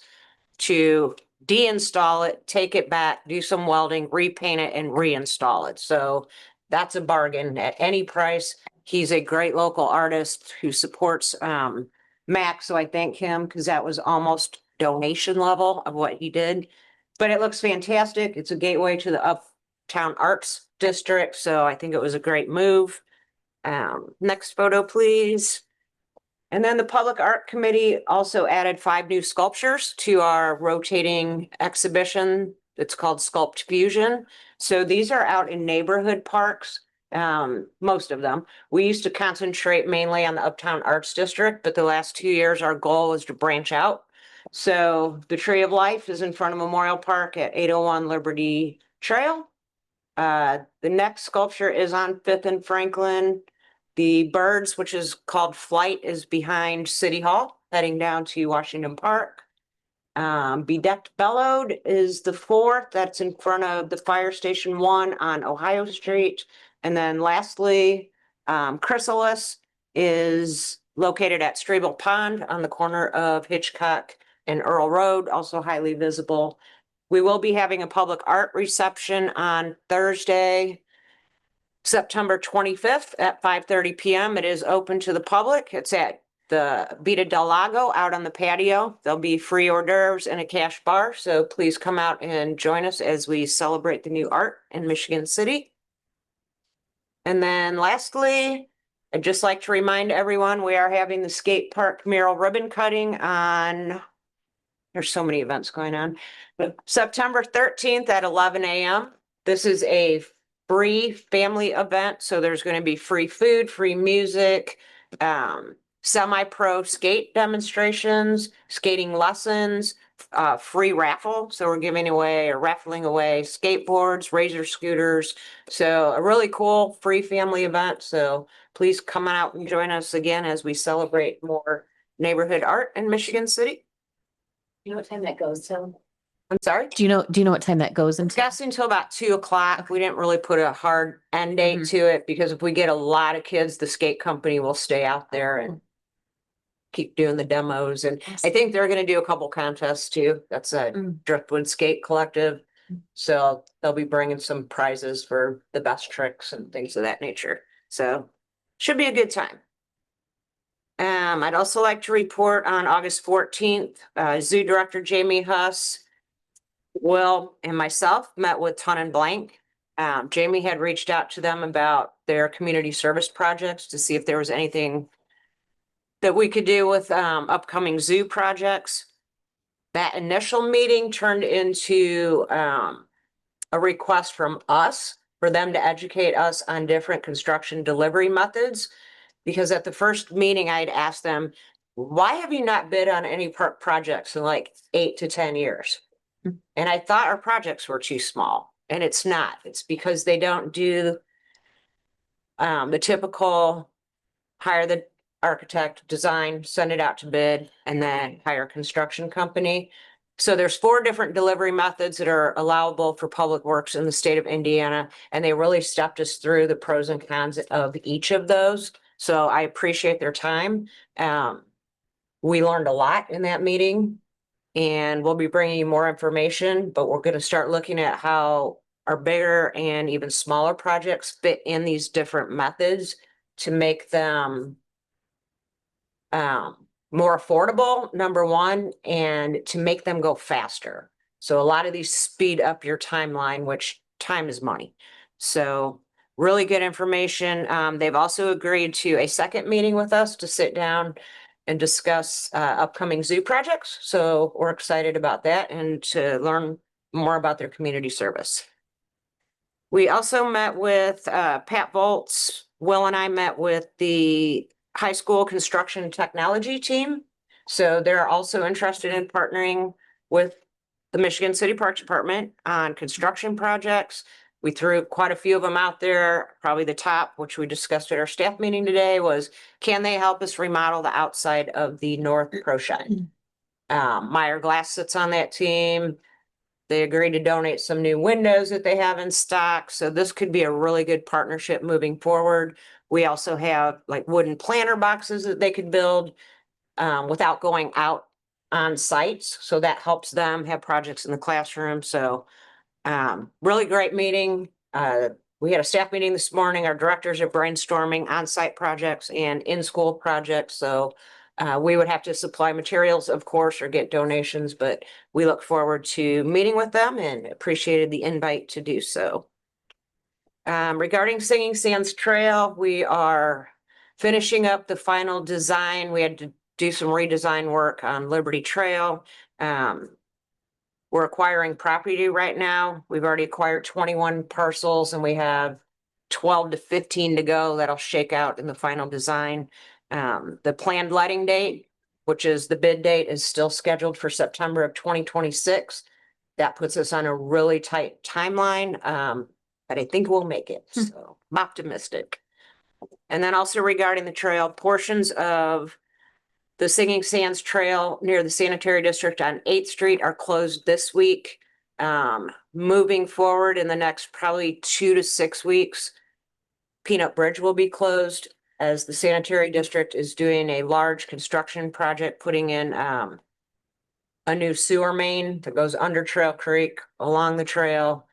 to deinstall it, take it back, do some welding, repaint it, and reinstall it. So that's a bargain at any price. He's a great local artist who supports Mac, so I thank him because that was almost donation level of what he did. But it looks fantastic. It's a gateway to the Uptown Arts District, so I think it was a great move. Next photo, please. And then the Public Art Committee also added 5 new sculptures to our rotating exhibition. It's called Sculpt Fusion. So these are out in neighborhood parks. Most of them. We used to concentrate mainly on the Uptown Arts District, but the last 2 years, our goal is to branch out. So the Tree of Life is in front of Memorial Park at 801 Liberty Trail. The next sculpture is on 5th and Franklin. The Birds, which is called Flight, is behind City Hall, heading down to Washington Park. Bedecked Bellowed is the 4th. That's in front of the Fire Station 1 on Ohio Street. And then lastly, Chrysalis is located at Strable Pond on the corner of Hitchcock and Earl Road, also highly visible. We will be having a public art reception on Thursday, September 25th at 5:30 p.m. It is open to the public. It's at the Vita del Lago out on the patio. There'll be free hors d'oeuvres and a cash bar. So please come out and join us as we celebrate the new art in Michigan City. And then lastly, I'd just like to remind everyone, we are having the skate park mural ribbon cutting on, there's so many events going on, but September 13th at 11 a.m. This is a free family event. So there's going to be free food, free music, semi-pro skate demonstrations, skating lessons, free raffle. So we're giving away or raffling away skateboards, Razor scooters. So a really cool free family event. So please come out and join us again as we celebrate more neighborhood art in Michigan City. You know what time that goes till? I'm sorry. Do you know what time that goes I'm until? guessing until about 2 o'clock. We didn't really put a hard end date Mhm. to it because if we get a lot of kids, the skate company will stay out there and keep doing the demos. And I think they're gonna do a couple contests too. That's a Driftwood Skate Collective. So they'll be bringing some prizes for the best tricks and things of that nature. So should be a good time. I'd also like to report on August 14th, Zoo Director Jamie Huss, Will, and myself met with Ton and Blank. Jamie had reached out to them about their community service projects to see if there was anything that we could do with upcoming zoo projects. That initial meeting turned into a request from us for them to educate us on different construction delivery methods. Because at the first meeting, I'd asked them, why have you not bid on any projects in like 8 to 10 years? And I thought our projects were too small, and it's not. It's because they don't do the typical hire the architect, design, send it out to bid, and then hire a construction company. So there's 4 different delivery methods that are allowable for public works in the state of Indiana, and they really stepped us through the pros and cons of each of those. So I appreciate their time. We learned a lot in that meeting, and we'll be bringing you more information, but we're going to start looking at how our bigger and even smaller projects fit in these different methods to make them more affordable, number one, and to make them go faster. So a lot of these speed up your timeline, which time is money. So really good information. They've also agreed to a second meeting with us to sit down and discuss upcoming zoo projects. So we're excited about that and to learn more about their community service. We also met with Pat Volts. Will and I met with the high school construction technology team. So they're also interested in partnering with the Michigan City Parks Department on construction projects. We threw quite a few of them out there. Probably the top, which we discussed at our staff meeting today, was can they help us remodel the outside of the North Pro Shine? Meyer Glass sits on that team. They agreed to donate some new windows that they have in stock. So this could be a really good partnership moving forward. We also have like wooden planter boxes that they could build without going out on sites. So that helps them have projects in the classroom. So really great meeting. We had a staff meeting this morning. Our directors are brainstorming on-site projects and in-school projects. So we would have to supply materials, of course, or get donations, but we look forward to meeting with them and appreciated the invite to do so. Regarding Singing Sands Trail, we are finishing up the final design. We had to do some redesign work on Liberty Trail. We're acquiring property right now. We've already acquired 21 parcels and we have 12 to 15 to go. That'll shake out in the final design. The planned letting date, which is the bid date, is still scheduled for September of 2026. That puts us on a really tight timeline, but I think we'll make it. So I'm optimistic. And then also regarding the trail, portions of the Singing Sands Trail near the sanitary district on 8th Street are closed this week. Moving forward in the next probably 2 to 6 weeks, Peanut Bridge will be closed as the sanitary district is doing a large construction project, putting in a new sewer main that goes under Trail Creek, along the trail,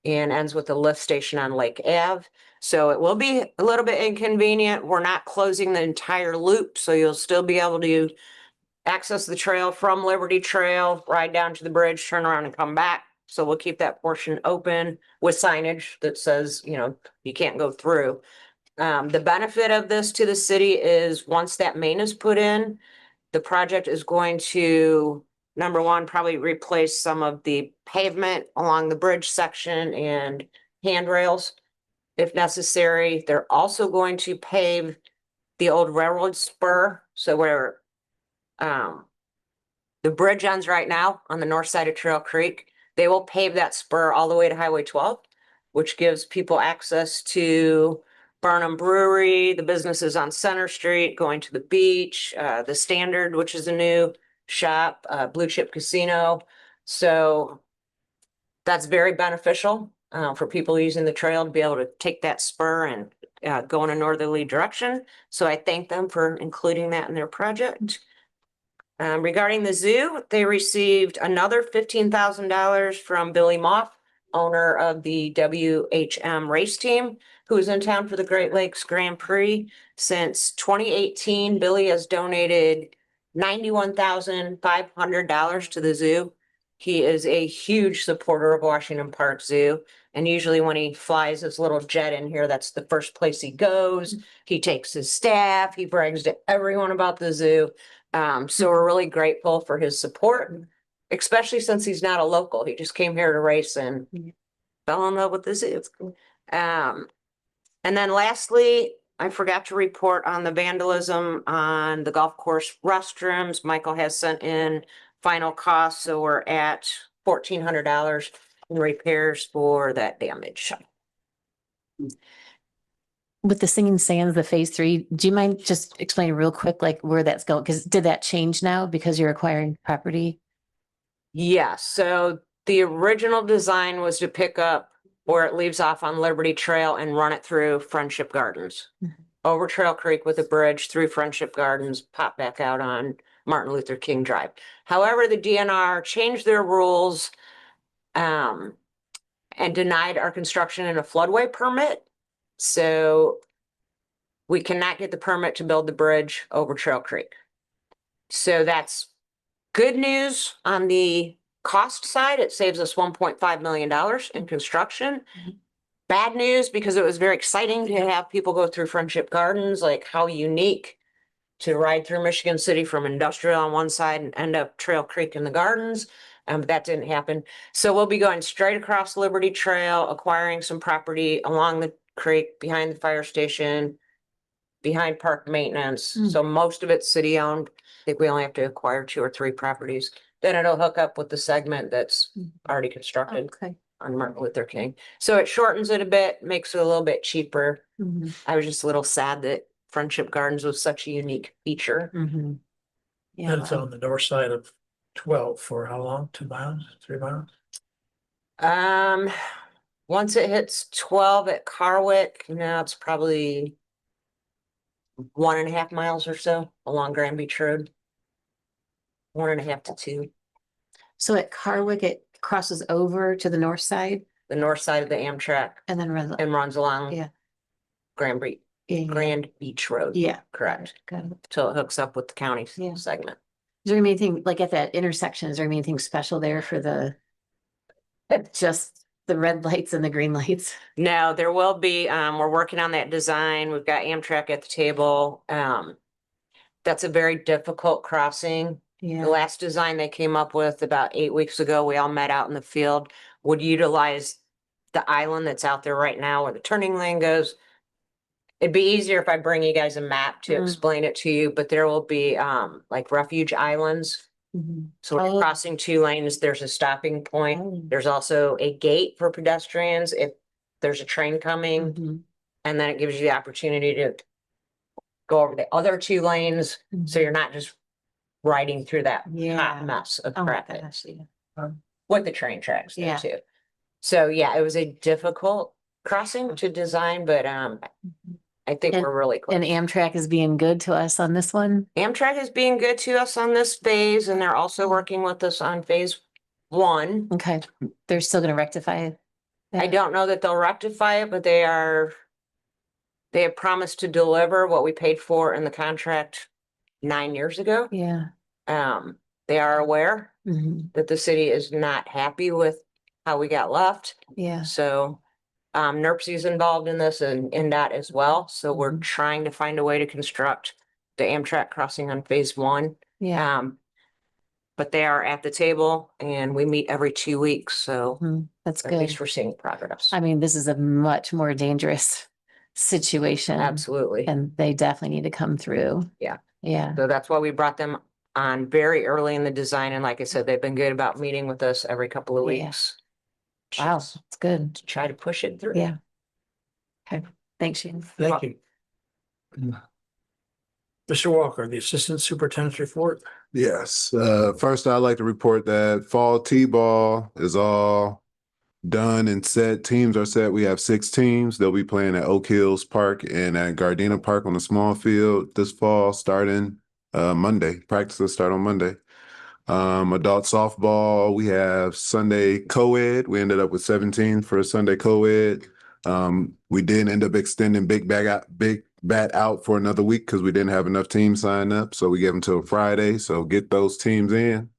and ends with a lift station on Lake Ave. So it will be a little bit inconvenient. We're not closing the entire loop, so you'll still be able to access the trail from Liberty Trail, ride down to the bridge, turn around and come back. So we'll keep that portion open with signage that says, you know, you can't go through. The benefit of this to the city is once that main is put in, the project is going to, number one, probably replace some of the pavement along the bridge section and handrails if necessary. They're also going to pave the old railroad spur. So where The bridge ends right now on the north side of Trail Creek. They will pave that spur all the way to Highway 12, which gives people access to Burnham Brewery, the businesses on Center Street, going to the beach, the Standard, which is a new shop, Blue Chip Casino. So that's very beneficial for people using the trail to be able to take that spur and go in a northerly direction. So I thank them for including that in their project. Regarding the zoo, they received another $15,000 from Billy Moff, owner of the WHM race team, who is in town for the Great Lakes Grand Prix. Since 2018, Billy has donated $91,500 to the zoo. He is a huge supporter of Washington Park Zoo. And usually when he flies his little jet in here, that's the first place he goes. He takes his staff, he brags to everyone about the zoo. So we're really grateful for his support, especially since he's not a local. He just came here to race and fell in love with the zoo. And then lastly, I forgot to report on the vandalism on the golf course restrooms. Michael has sent in final costs, so we're at $1,400 in repairs for that damage. With the Singing Sands, the phase 3, do you mind just explaining real quick, like where that's going? Because did that change now because you're acquiring property? Yeah, so the original design was to pick up where it leaves off on Liberty Trail and run it through Friendship Gardens. Over Trail Creek with a bridge through Friendship Gardens, pop back out on Martin Luther King Drive. However, the DNR changed their rules and denied our construction in a floodway permit. So we cannot get the permit to build the bridge over Trail Creek. So that's good news on the cost side. It saves us $1.5 million in construction. Bad news, because it was very exciting to have people go through Friendship Gardens, like how unique to ride through Michigan City from industrial on one side and end up Trail Creek in the gardens. But that didn't happen. So we'll be going straight across Liberty Trail, acquiring some property along the creek, behind the fire station, behind park maintenance. So most of it's city owned. I think we only have to acquire 2 or 3 properties. Then it'll hook up with the segment that's already constructed Okay. on Martin Luther King. So it shortens it a bit, makes it a little bit cheaper. I was just a little sad that Friendship Gardens was such a unique feature. Yeah. And it's on the north side of 12 for how long? 2 miles, 3 miles? Once it hits 12 at Carwick, now it's probably 1.5 miles or so along Grand Beach Road. 1.5 to 2. So at Carwick, it crosses over to the north side The north side of the Amtrak and then runs. and runs along Yeah. Grand Beach, Yeah. Grand Beach Road. Yeah. Correct. Got it. Till it hooks up with the county Yeah. segment. Is there anything like at that intersection? Is there anything special there for the just the red lights and the green lights? No, there will be, we're working on that design. We've got Amtrak at the table. That's a very difficult crossing. Yeah. The last design they came up with about 8 weeks ago, we all met out in the field, would utilize the island that's out there right now where the turning lane goes. It'd be easier if I bring you guys a map to explain it to you, but there will be like refuge islands. So we're Oh. crossing 2 lanes. There's a stopping point. Oh. There's also a gate for pedestrians if there's a train coming. Mhm. And then it gives you the opportunity to go over the other 2 lanes. So you're not just riding through that Yeah. hot mess of Oh my traffic gosh, yeah. with the train tracks there Yeah. too. So yeah, it was a difficult crossing to design, but I think And- we're really close. And Amtrak is being good to us on this one. Amtrak is being good to us on this phase, and they're also working with us on phase 1. Okay. They're still gonna rectify it. I don't know that they'll rectify it, but they have promised to deliver what we paid for in the contract 9 years ago. Yeah. They are aware Mhm. that the city is not happy with how we got left. Yeah. So NERC is involved in this and NDOT as well. So we're trying to find a way to construct the Amtrak crossing on phase 1. Yeah. But they are at the table and we meet every 2 weeks. So That's at good. least we're seeing progress. I mean, this is a much more dangerous situation. Absolutely. And they definitely need to come through. Yeah. Yeah. So that's why we brought them on very early in the design. And like I said, they've been good about meeting with us every couple of Yeah. weeks. Wow, Just it's good. to try to push it through. Yeah. Okay, thanks, Shane. Thank you. Mr. Walker, the Assistant Superintendent's report. Yes, first I'd like to report that fall T-ball is all done and set. Teams are set. We have 6 teams. They'll be playing at Oak Hills Park and at Gardena Park on a small field this fall, starting Monday. Practices start on Monday. Adult softball, we have Sunday co-ed. We ended up with 17 for Sunday co-ed. We did end up extending Big Bat out for another week because we didn't have enough teams sign up. So we gave them till Friday. So get those teams in.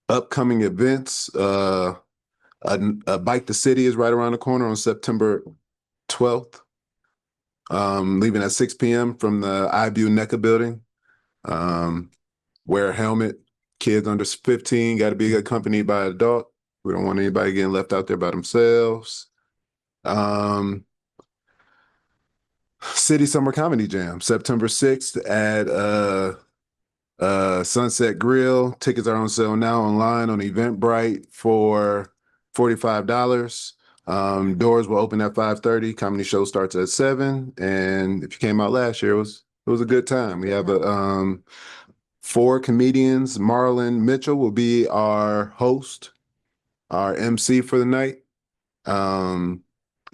Upcoming events, a Bike the City is right around the corner on September 12th. Leaving at 6 p.m. from the iView NECA building. Wear a helmet. Kids under 15 got to be accompanied by an adult. We don't want anybody getting left out there by themselves. City Summer Comedy Jam, September 6th at Sunset Grill. Tickets are on sale now online on Eventbrite for $45. Doors will open at 5:30. Comedy show starts at 7. And if you came out last year, it was a good time. We have 4 comedians. Marlon Mitchell will be our host, our MC for the night.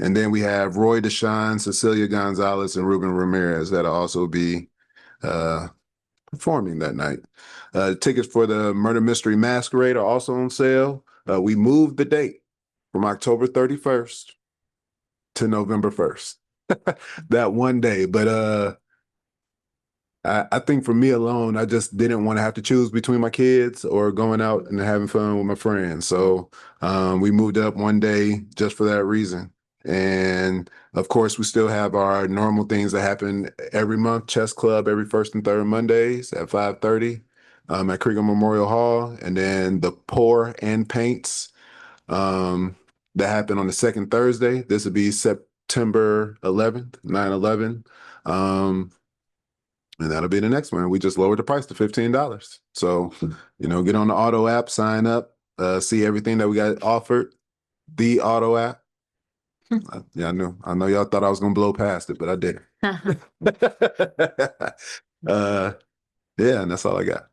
And then we have Roy Deshawn, Cecilia Gonzalez, and Ruben Ramirez that'll also be performing that night. Tickets for the Murder Mystery Masquerade are also on sale. We moved the date from October 31st to November 1st. That one day. But I think for me alone, I just didn't want to have to choose between my kids or going out and having fun with my friends. So we moved it up one day just for that reason. And of course, we still have our normal things that happen every month. Chess Club every first and third Mondays at 5:30 at Krieger Memorial Hall. And then the Pour and Paints that happen on the second Thursday. This would be September 11th, 9/11. And that'll be the next one. We just lowered the price to $15. So, get on the Auto app, sign up, see everything that we got offered. The Auto app. Yeah, I know y'all thought I was gonna blow past it, but I didn't. Yeah, and that's all I got.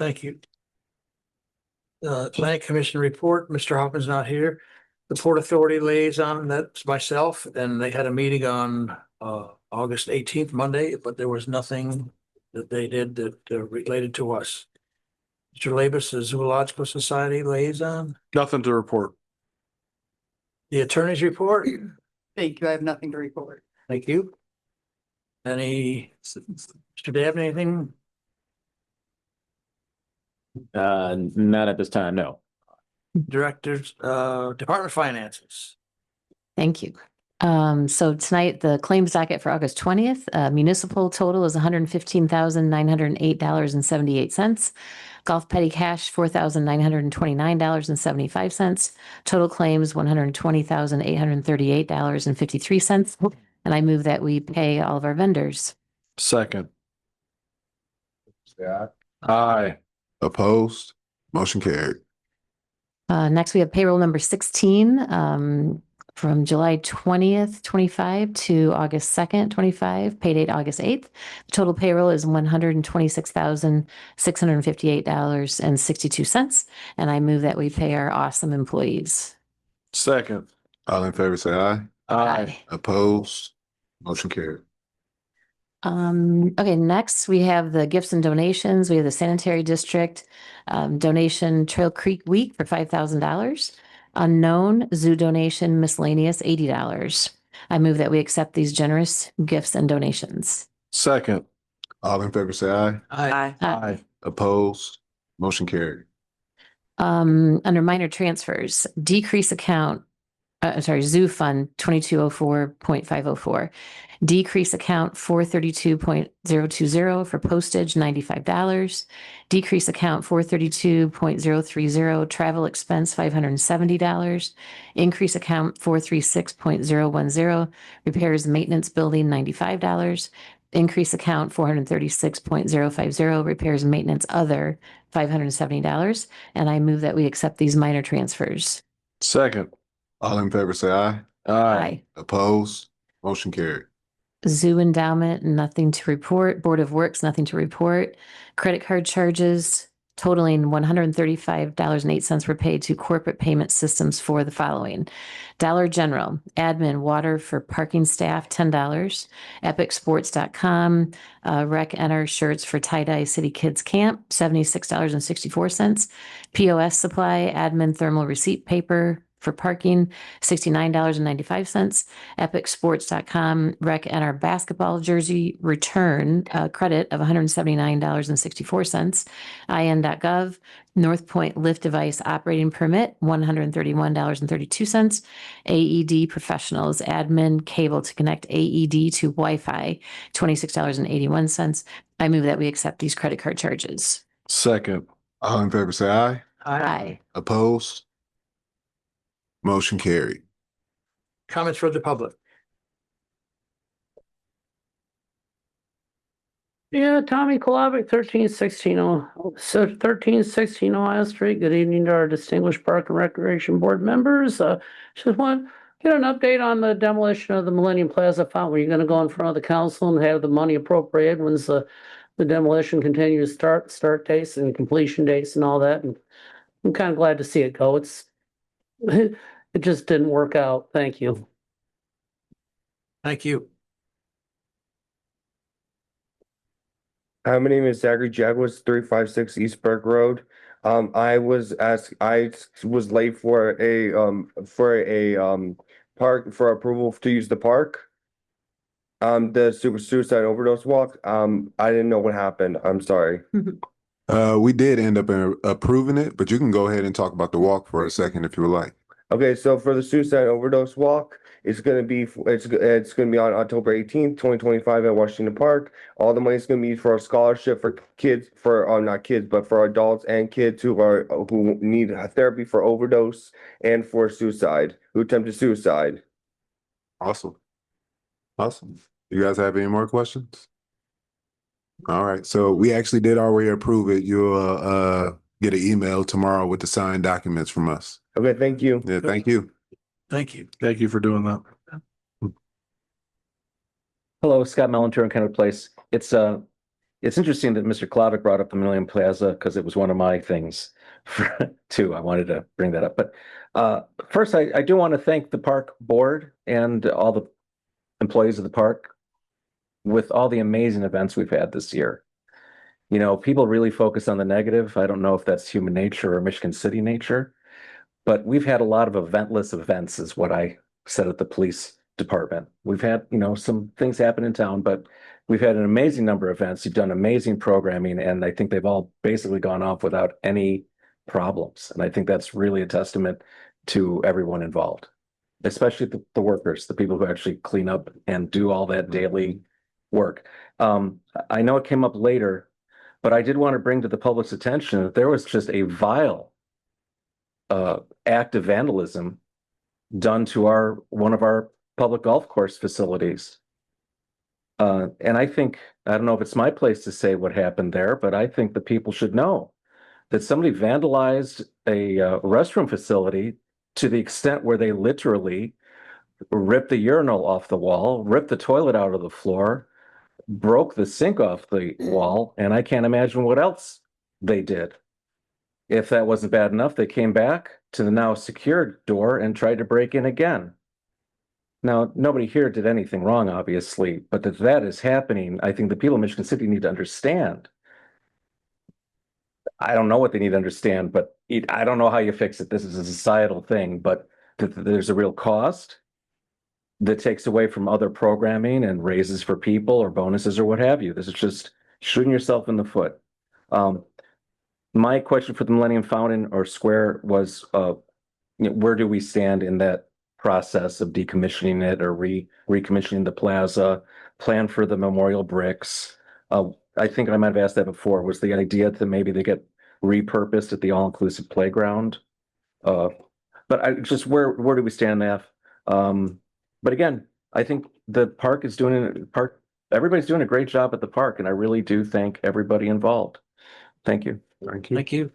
Thank you. Planning Commission report, Mr. Hoffman's not here. The Port Authority liaison, that's myself, and they had a meeting on August 18th, Monday, but there was nothing that they did that related to us. Mr. Labus, the Zoological Society liaison, Nothing to report. the attorney's report. Thank you. I have nothing to report. Thank you. Mr. Dabney, anything? Not at this time, no. Directors, Department of Finances. Thank you. So tonight, the claims docket for August 20th, municipal total is $115,908.78. Golf petty cash, $4,929.75. Total claims, $120,838.53. And I move that we pay all of our vendors. Second. Say aye. Aye. Opposed? Motion carried. Next, we have payroll number 16, from July 20th, 25 to August 2nd, 25, paid date August 8th. Total payroll is $126,658.62. And I move that we pay our awesome employees. Second. All in favor, say aye. Aye. Opposed? Motion carried. Okay, next we have the gifts and donations. We have the sanitary district donation Trail Creek Week for $5,000. Unknown zoo donation miscellaneous $80. I move that we accept these generous gifts and donations. Second. All in favor, say aye. Aye. Aye. Opposed? Motion carried. Under minor transfers, decrease account, zoo fund 2204.504. Decrease account 432.020 for postage, $95. Decrease account 432.030, travel expense, $570. Increase account 436.010, repairs maintenance building, $95. increase account $436.050, repairs and maintenance other $570. And I move that we accept these minor transfers. Second. All in favor, say aye. Aye. Opposed? Motion carried. Zoo endowment, nothing to report. Board of Works, nothing to report. Credit card charges totaling $135.08 were paid to corporate payment systems for the following: Dollar General, admin, water for parking staff, $10. EpicSports.com, rec enter shirts for tie-dye City Kids Camp, $76.64. POS supply, admin thermal receipt paper for parking, $69.95. EpicSports.com, rec enter basketball jersey return, credit of $179.64. IN.gov, North Point lift device operating permit, $131.32. AED professionals, admin cable to connect AED to Wi-Fi, $26.81. I move that we accept these credit card charges. Second. All in favor, say aye. Aye. Opposed? Motion carried. Comments from the public? Yeah, Tommy Kolovic, 1316 Ohio Street. Good evening to our distinguished Park and Recreation Board members. Just want to get an update on the demolition of the Millennium Plaza fountain. Are you going to go in front of the council and have the money appropriated when's the demolition continues start dates and completion dates and all that? And I'm kind of glad to see it go. It just didn't work out. Thank you. Thank you. My name is Zachary Jaguars, 356 East Burke Road. I was late for a park for approval to use the park. The suicide overdose walk. I didn't know what happened. I'm sorry. We did end up approving it, but you can go ahead and talk about the walk for a second if you would like. Okay, so for the suicide overdose walk, it's gonna be on October 18th, 2025 at Washington Park. All the money is gonna be for a scholarship for kids, not kids, but for adults and kids who need therapy for overdose and for suicide, who attempted suicide. Awesome. Awesome. You guys have any more questions? All right, so we actually did already approve it. You'll get an email tomorrow with the signed documents from us. Okay, thank you. Yeah, thank you. Thank you. Thank you for doing that. Hello, Scott Melantur in Kenwood Place. It's interesting that Mr. Klavic brought up the Millennium Plaza because it was one of my things too. I wanted to bring that up. But first, I do want to thank the park board and all the employees of the park with all the amazing events we've had this year. You know, people really focus on the negative. I don't know if that's human nature or Michigan City nature, but we've had a lot of eventless events is what I said at the police department. We've had, some things happen in town, but we've had an amazing number of events. You've done amazing programming, and I think they've all basically gone off without any problems. And I think that's really a testament to everyone involved, especially the workers, the people who actually clean up and do all that daily work. I know it came up later, but I did want to bring to the public's attention that there was just a vile act of vandalism done to one of our public golf course facilities. And I don't know if it's my place to say what happened there, but I think the people should know that somebody vandalized a restroom facility to the extent where they literally ripped the urinal off the wall, ripped the toilet out of the floor, broke the sink off the wall, and I can't imagine what else they did. If that wasn't bad enough, they came back to the now secured door and tried to break in again. Now, nobody here did anything wrong, obviously, but that is happening. I think the people of Michigan City need to understand. I don't know what they need to understand, but I don't know how you fix it. This is a societal thing, but there's a real cost that takes away from other programming and raises for people or bonuses or what have you. This is just shooting yourself in the foot. My question for the Millennium Fountain or Square was, where do we stand in that process of decommissioning it or recommissioning the plaza, plan for the memorial bricks? I think I might have asked that before. Was the idea that maybe they get repurposed at the all-inclusive playground? But where do we stand there? But again, I think the park is doing everybody's doing a great job at the park, and I really do thank everybody involved. Thank you. Thank you.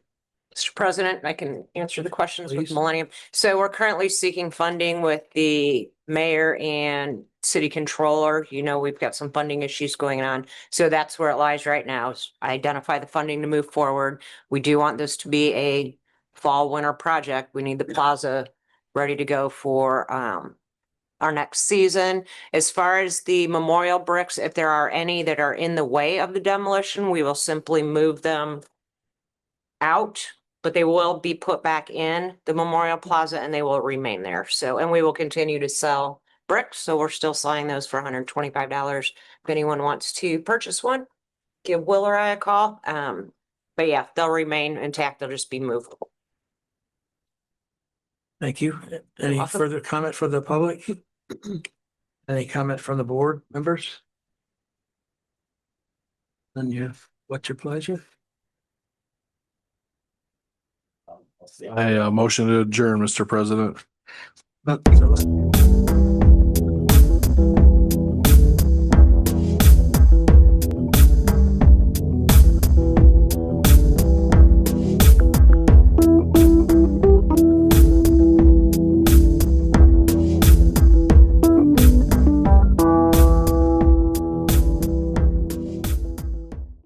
Mr. President, I can answer the questions with Please. Millennium. So we're currently seeking funding with the mayor and city controller. You know, we've got some funding issues going on. So that's where it lies right now, is identify the funding to move forward. We do want this to be a fall, winter project. We need the plaza ready to go for our next season. As far as the memorial bricks, if there are any that are in the way of the demolition, we will simply move them out, but they will be put back in the Memorial Plaza and they will remain there. So, and we will continue to sell bricks. So we're still selling those for $125. If anyone wants to purchase one, give Will or I a call. But yeah, they'll remain intact. They'll just be movable. Thank you. Any welcome. further comment from the public? Any comment from the board members? Then you, what's your pleasure? I motion to adjourn, Mr. President.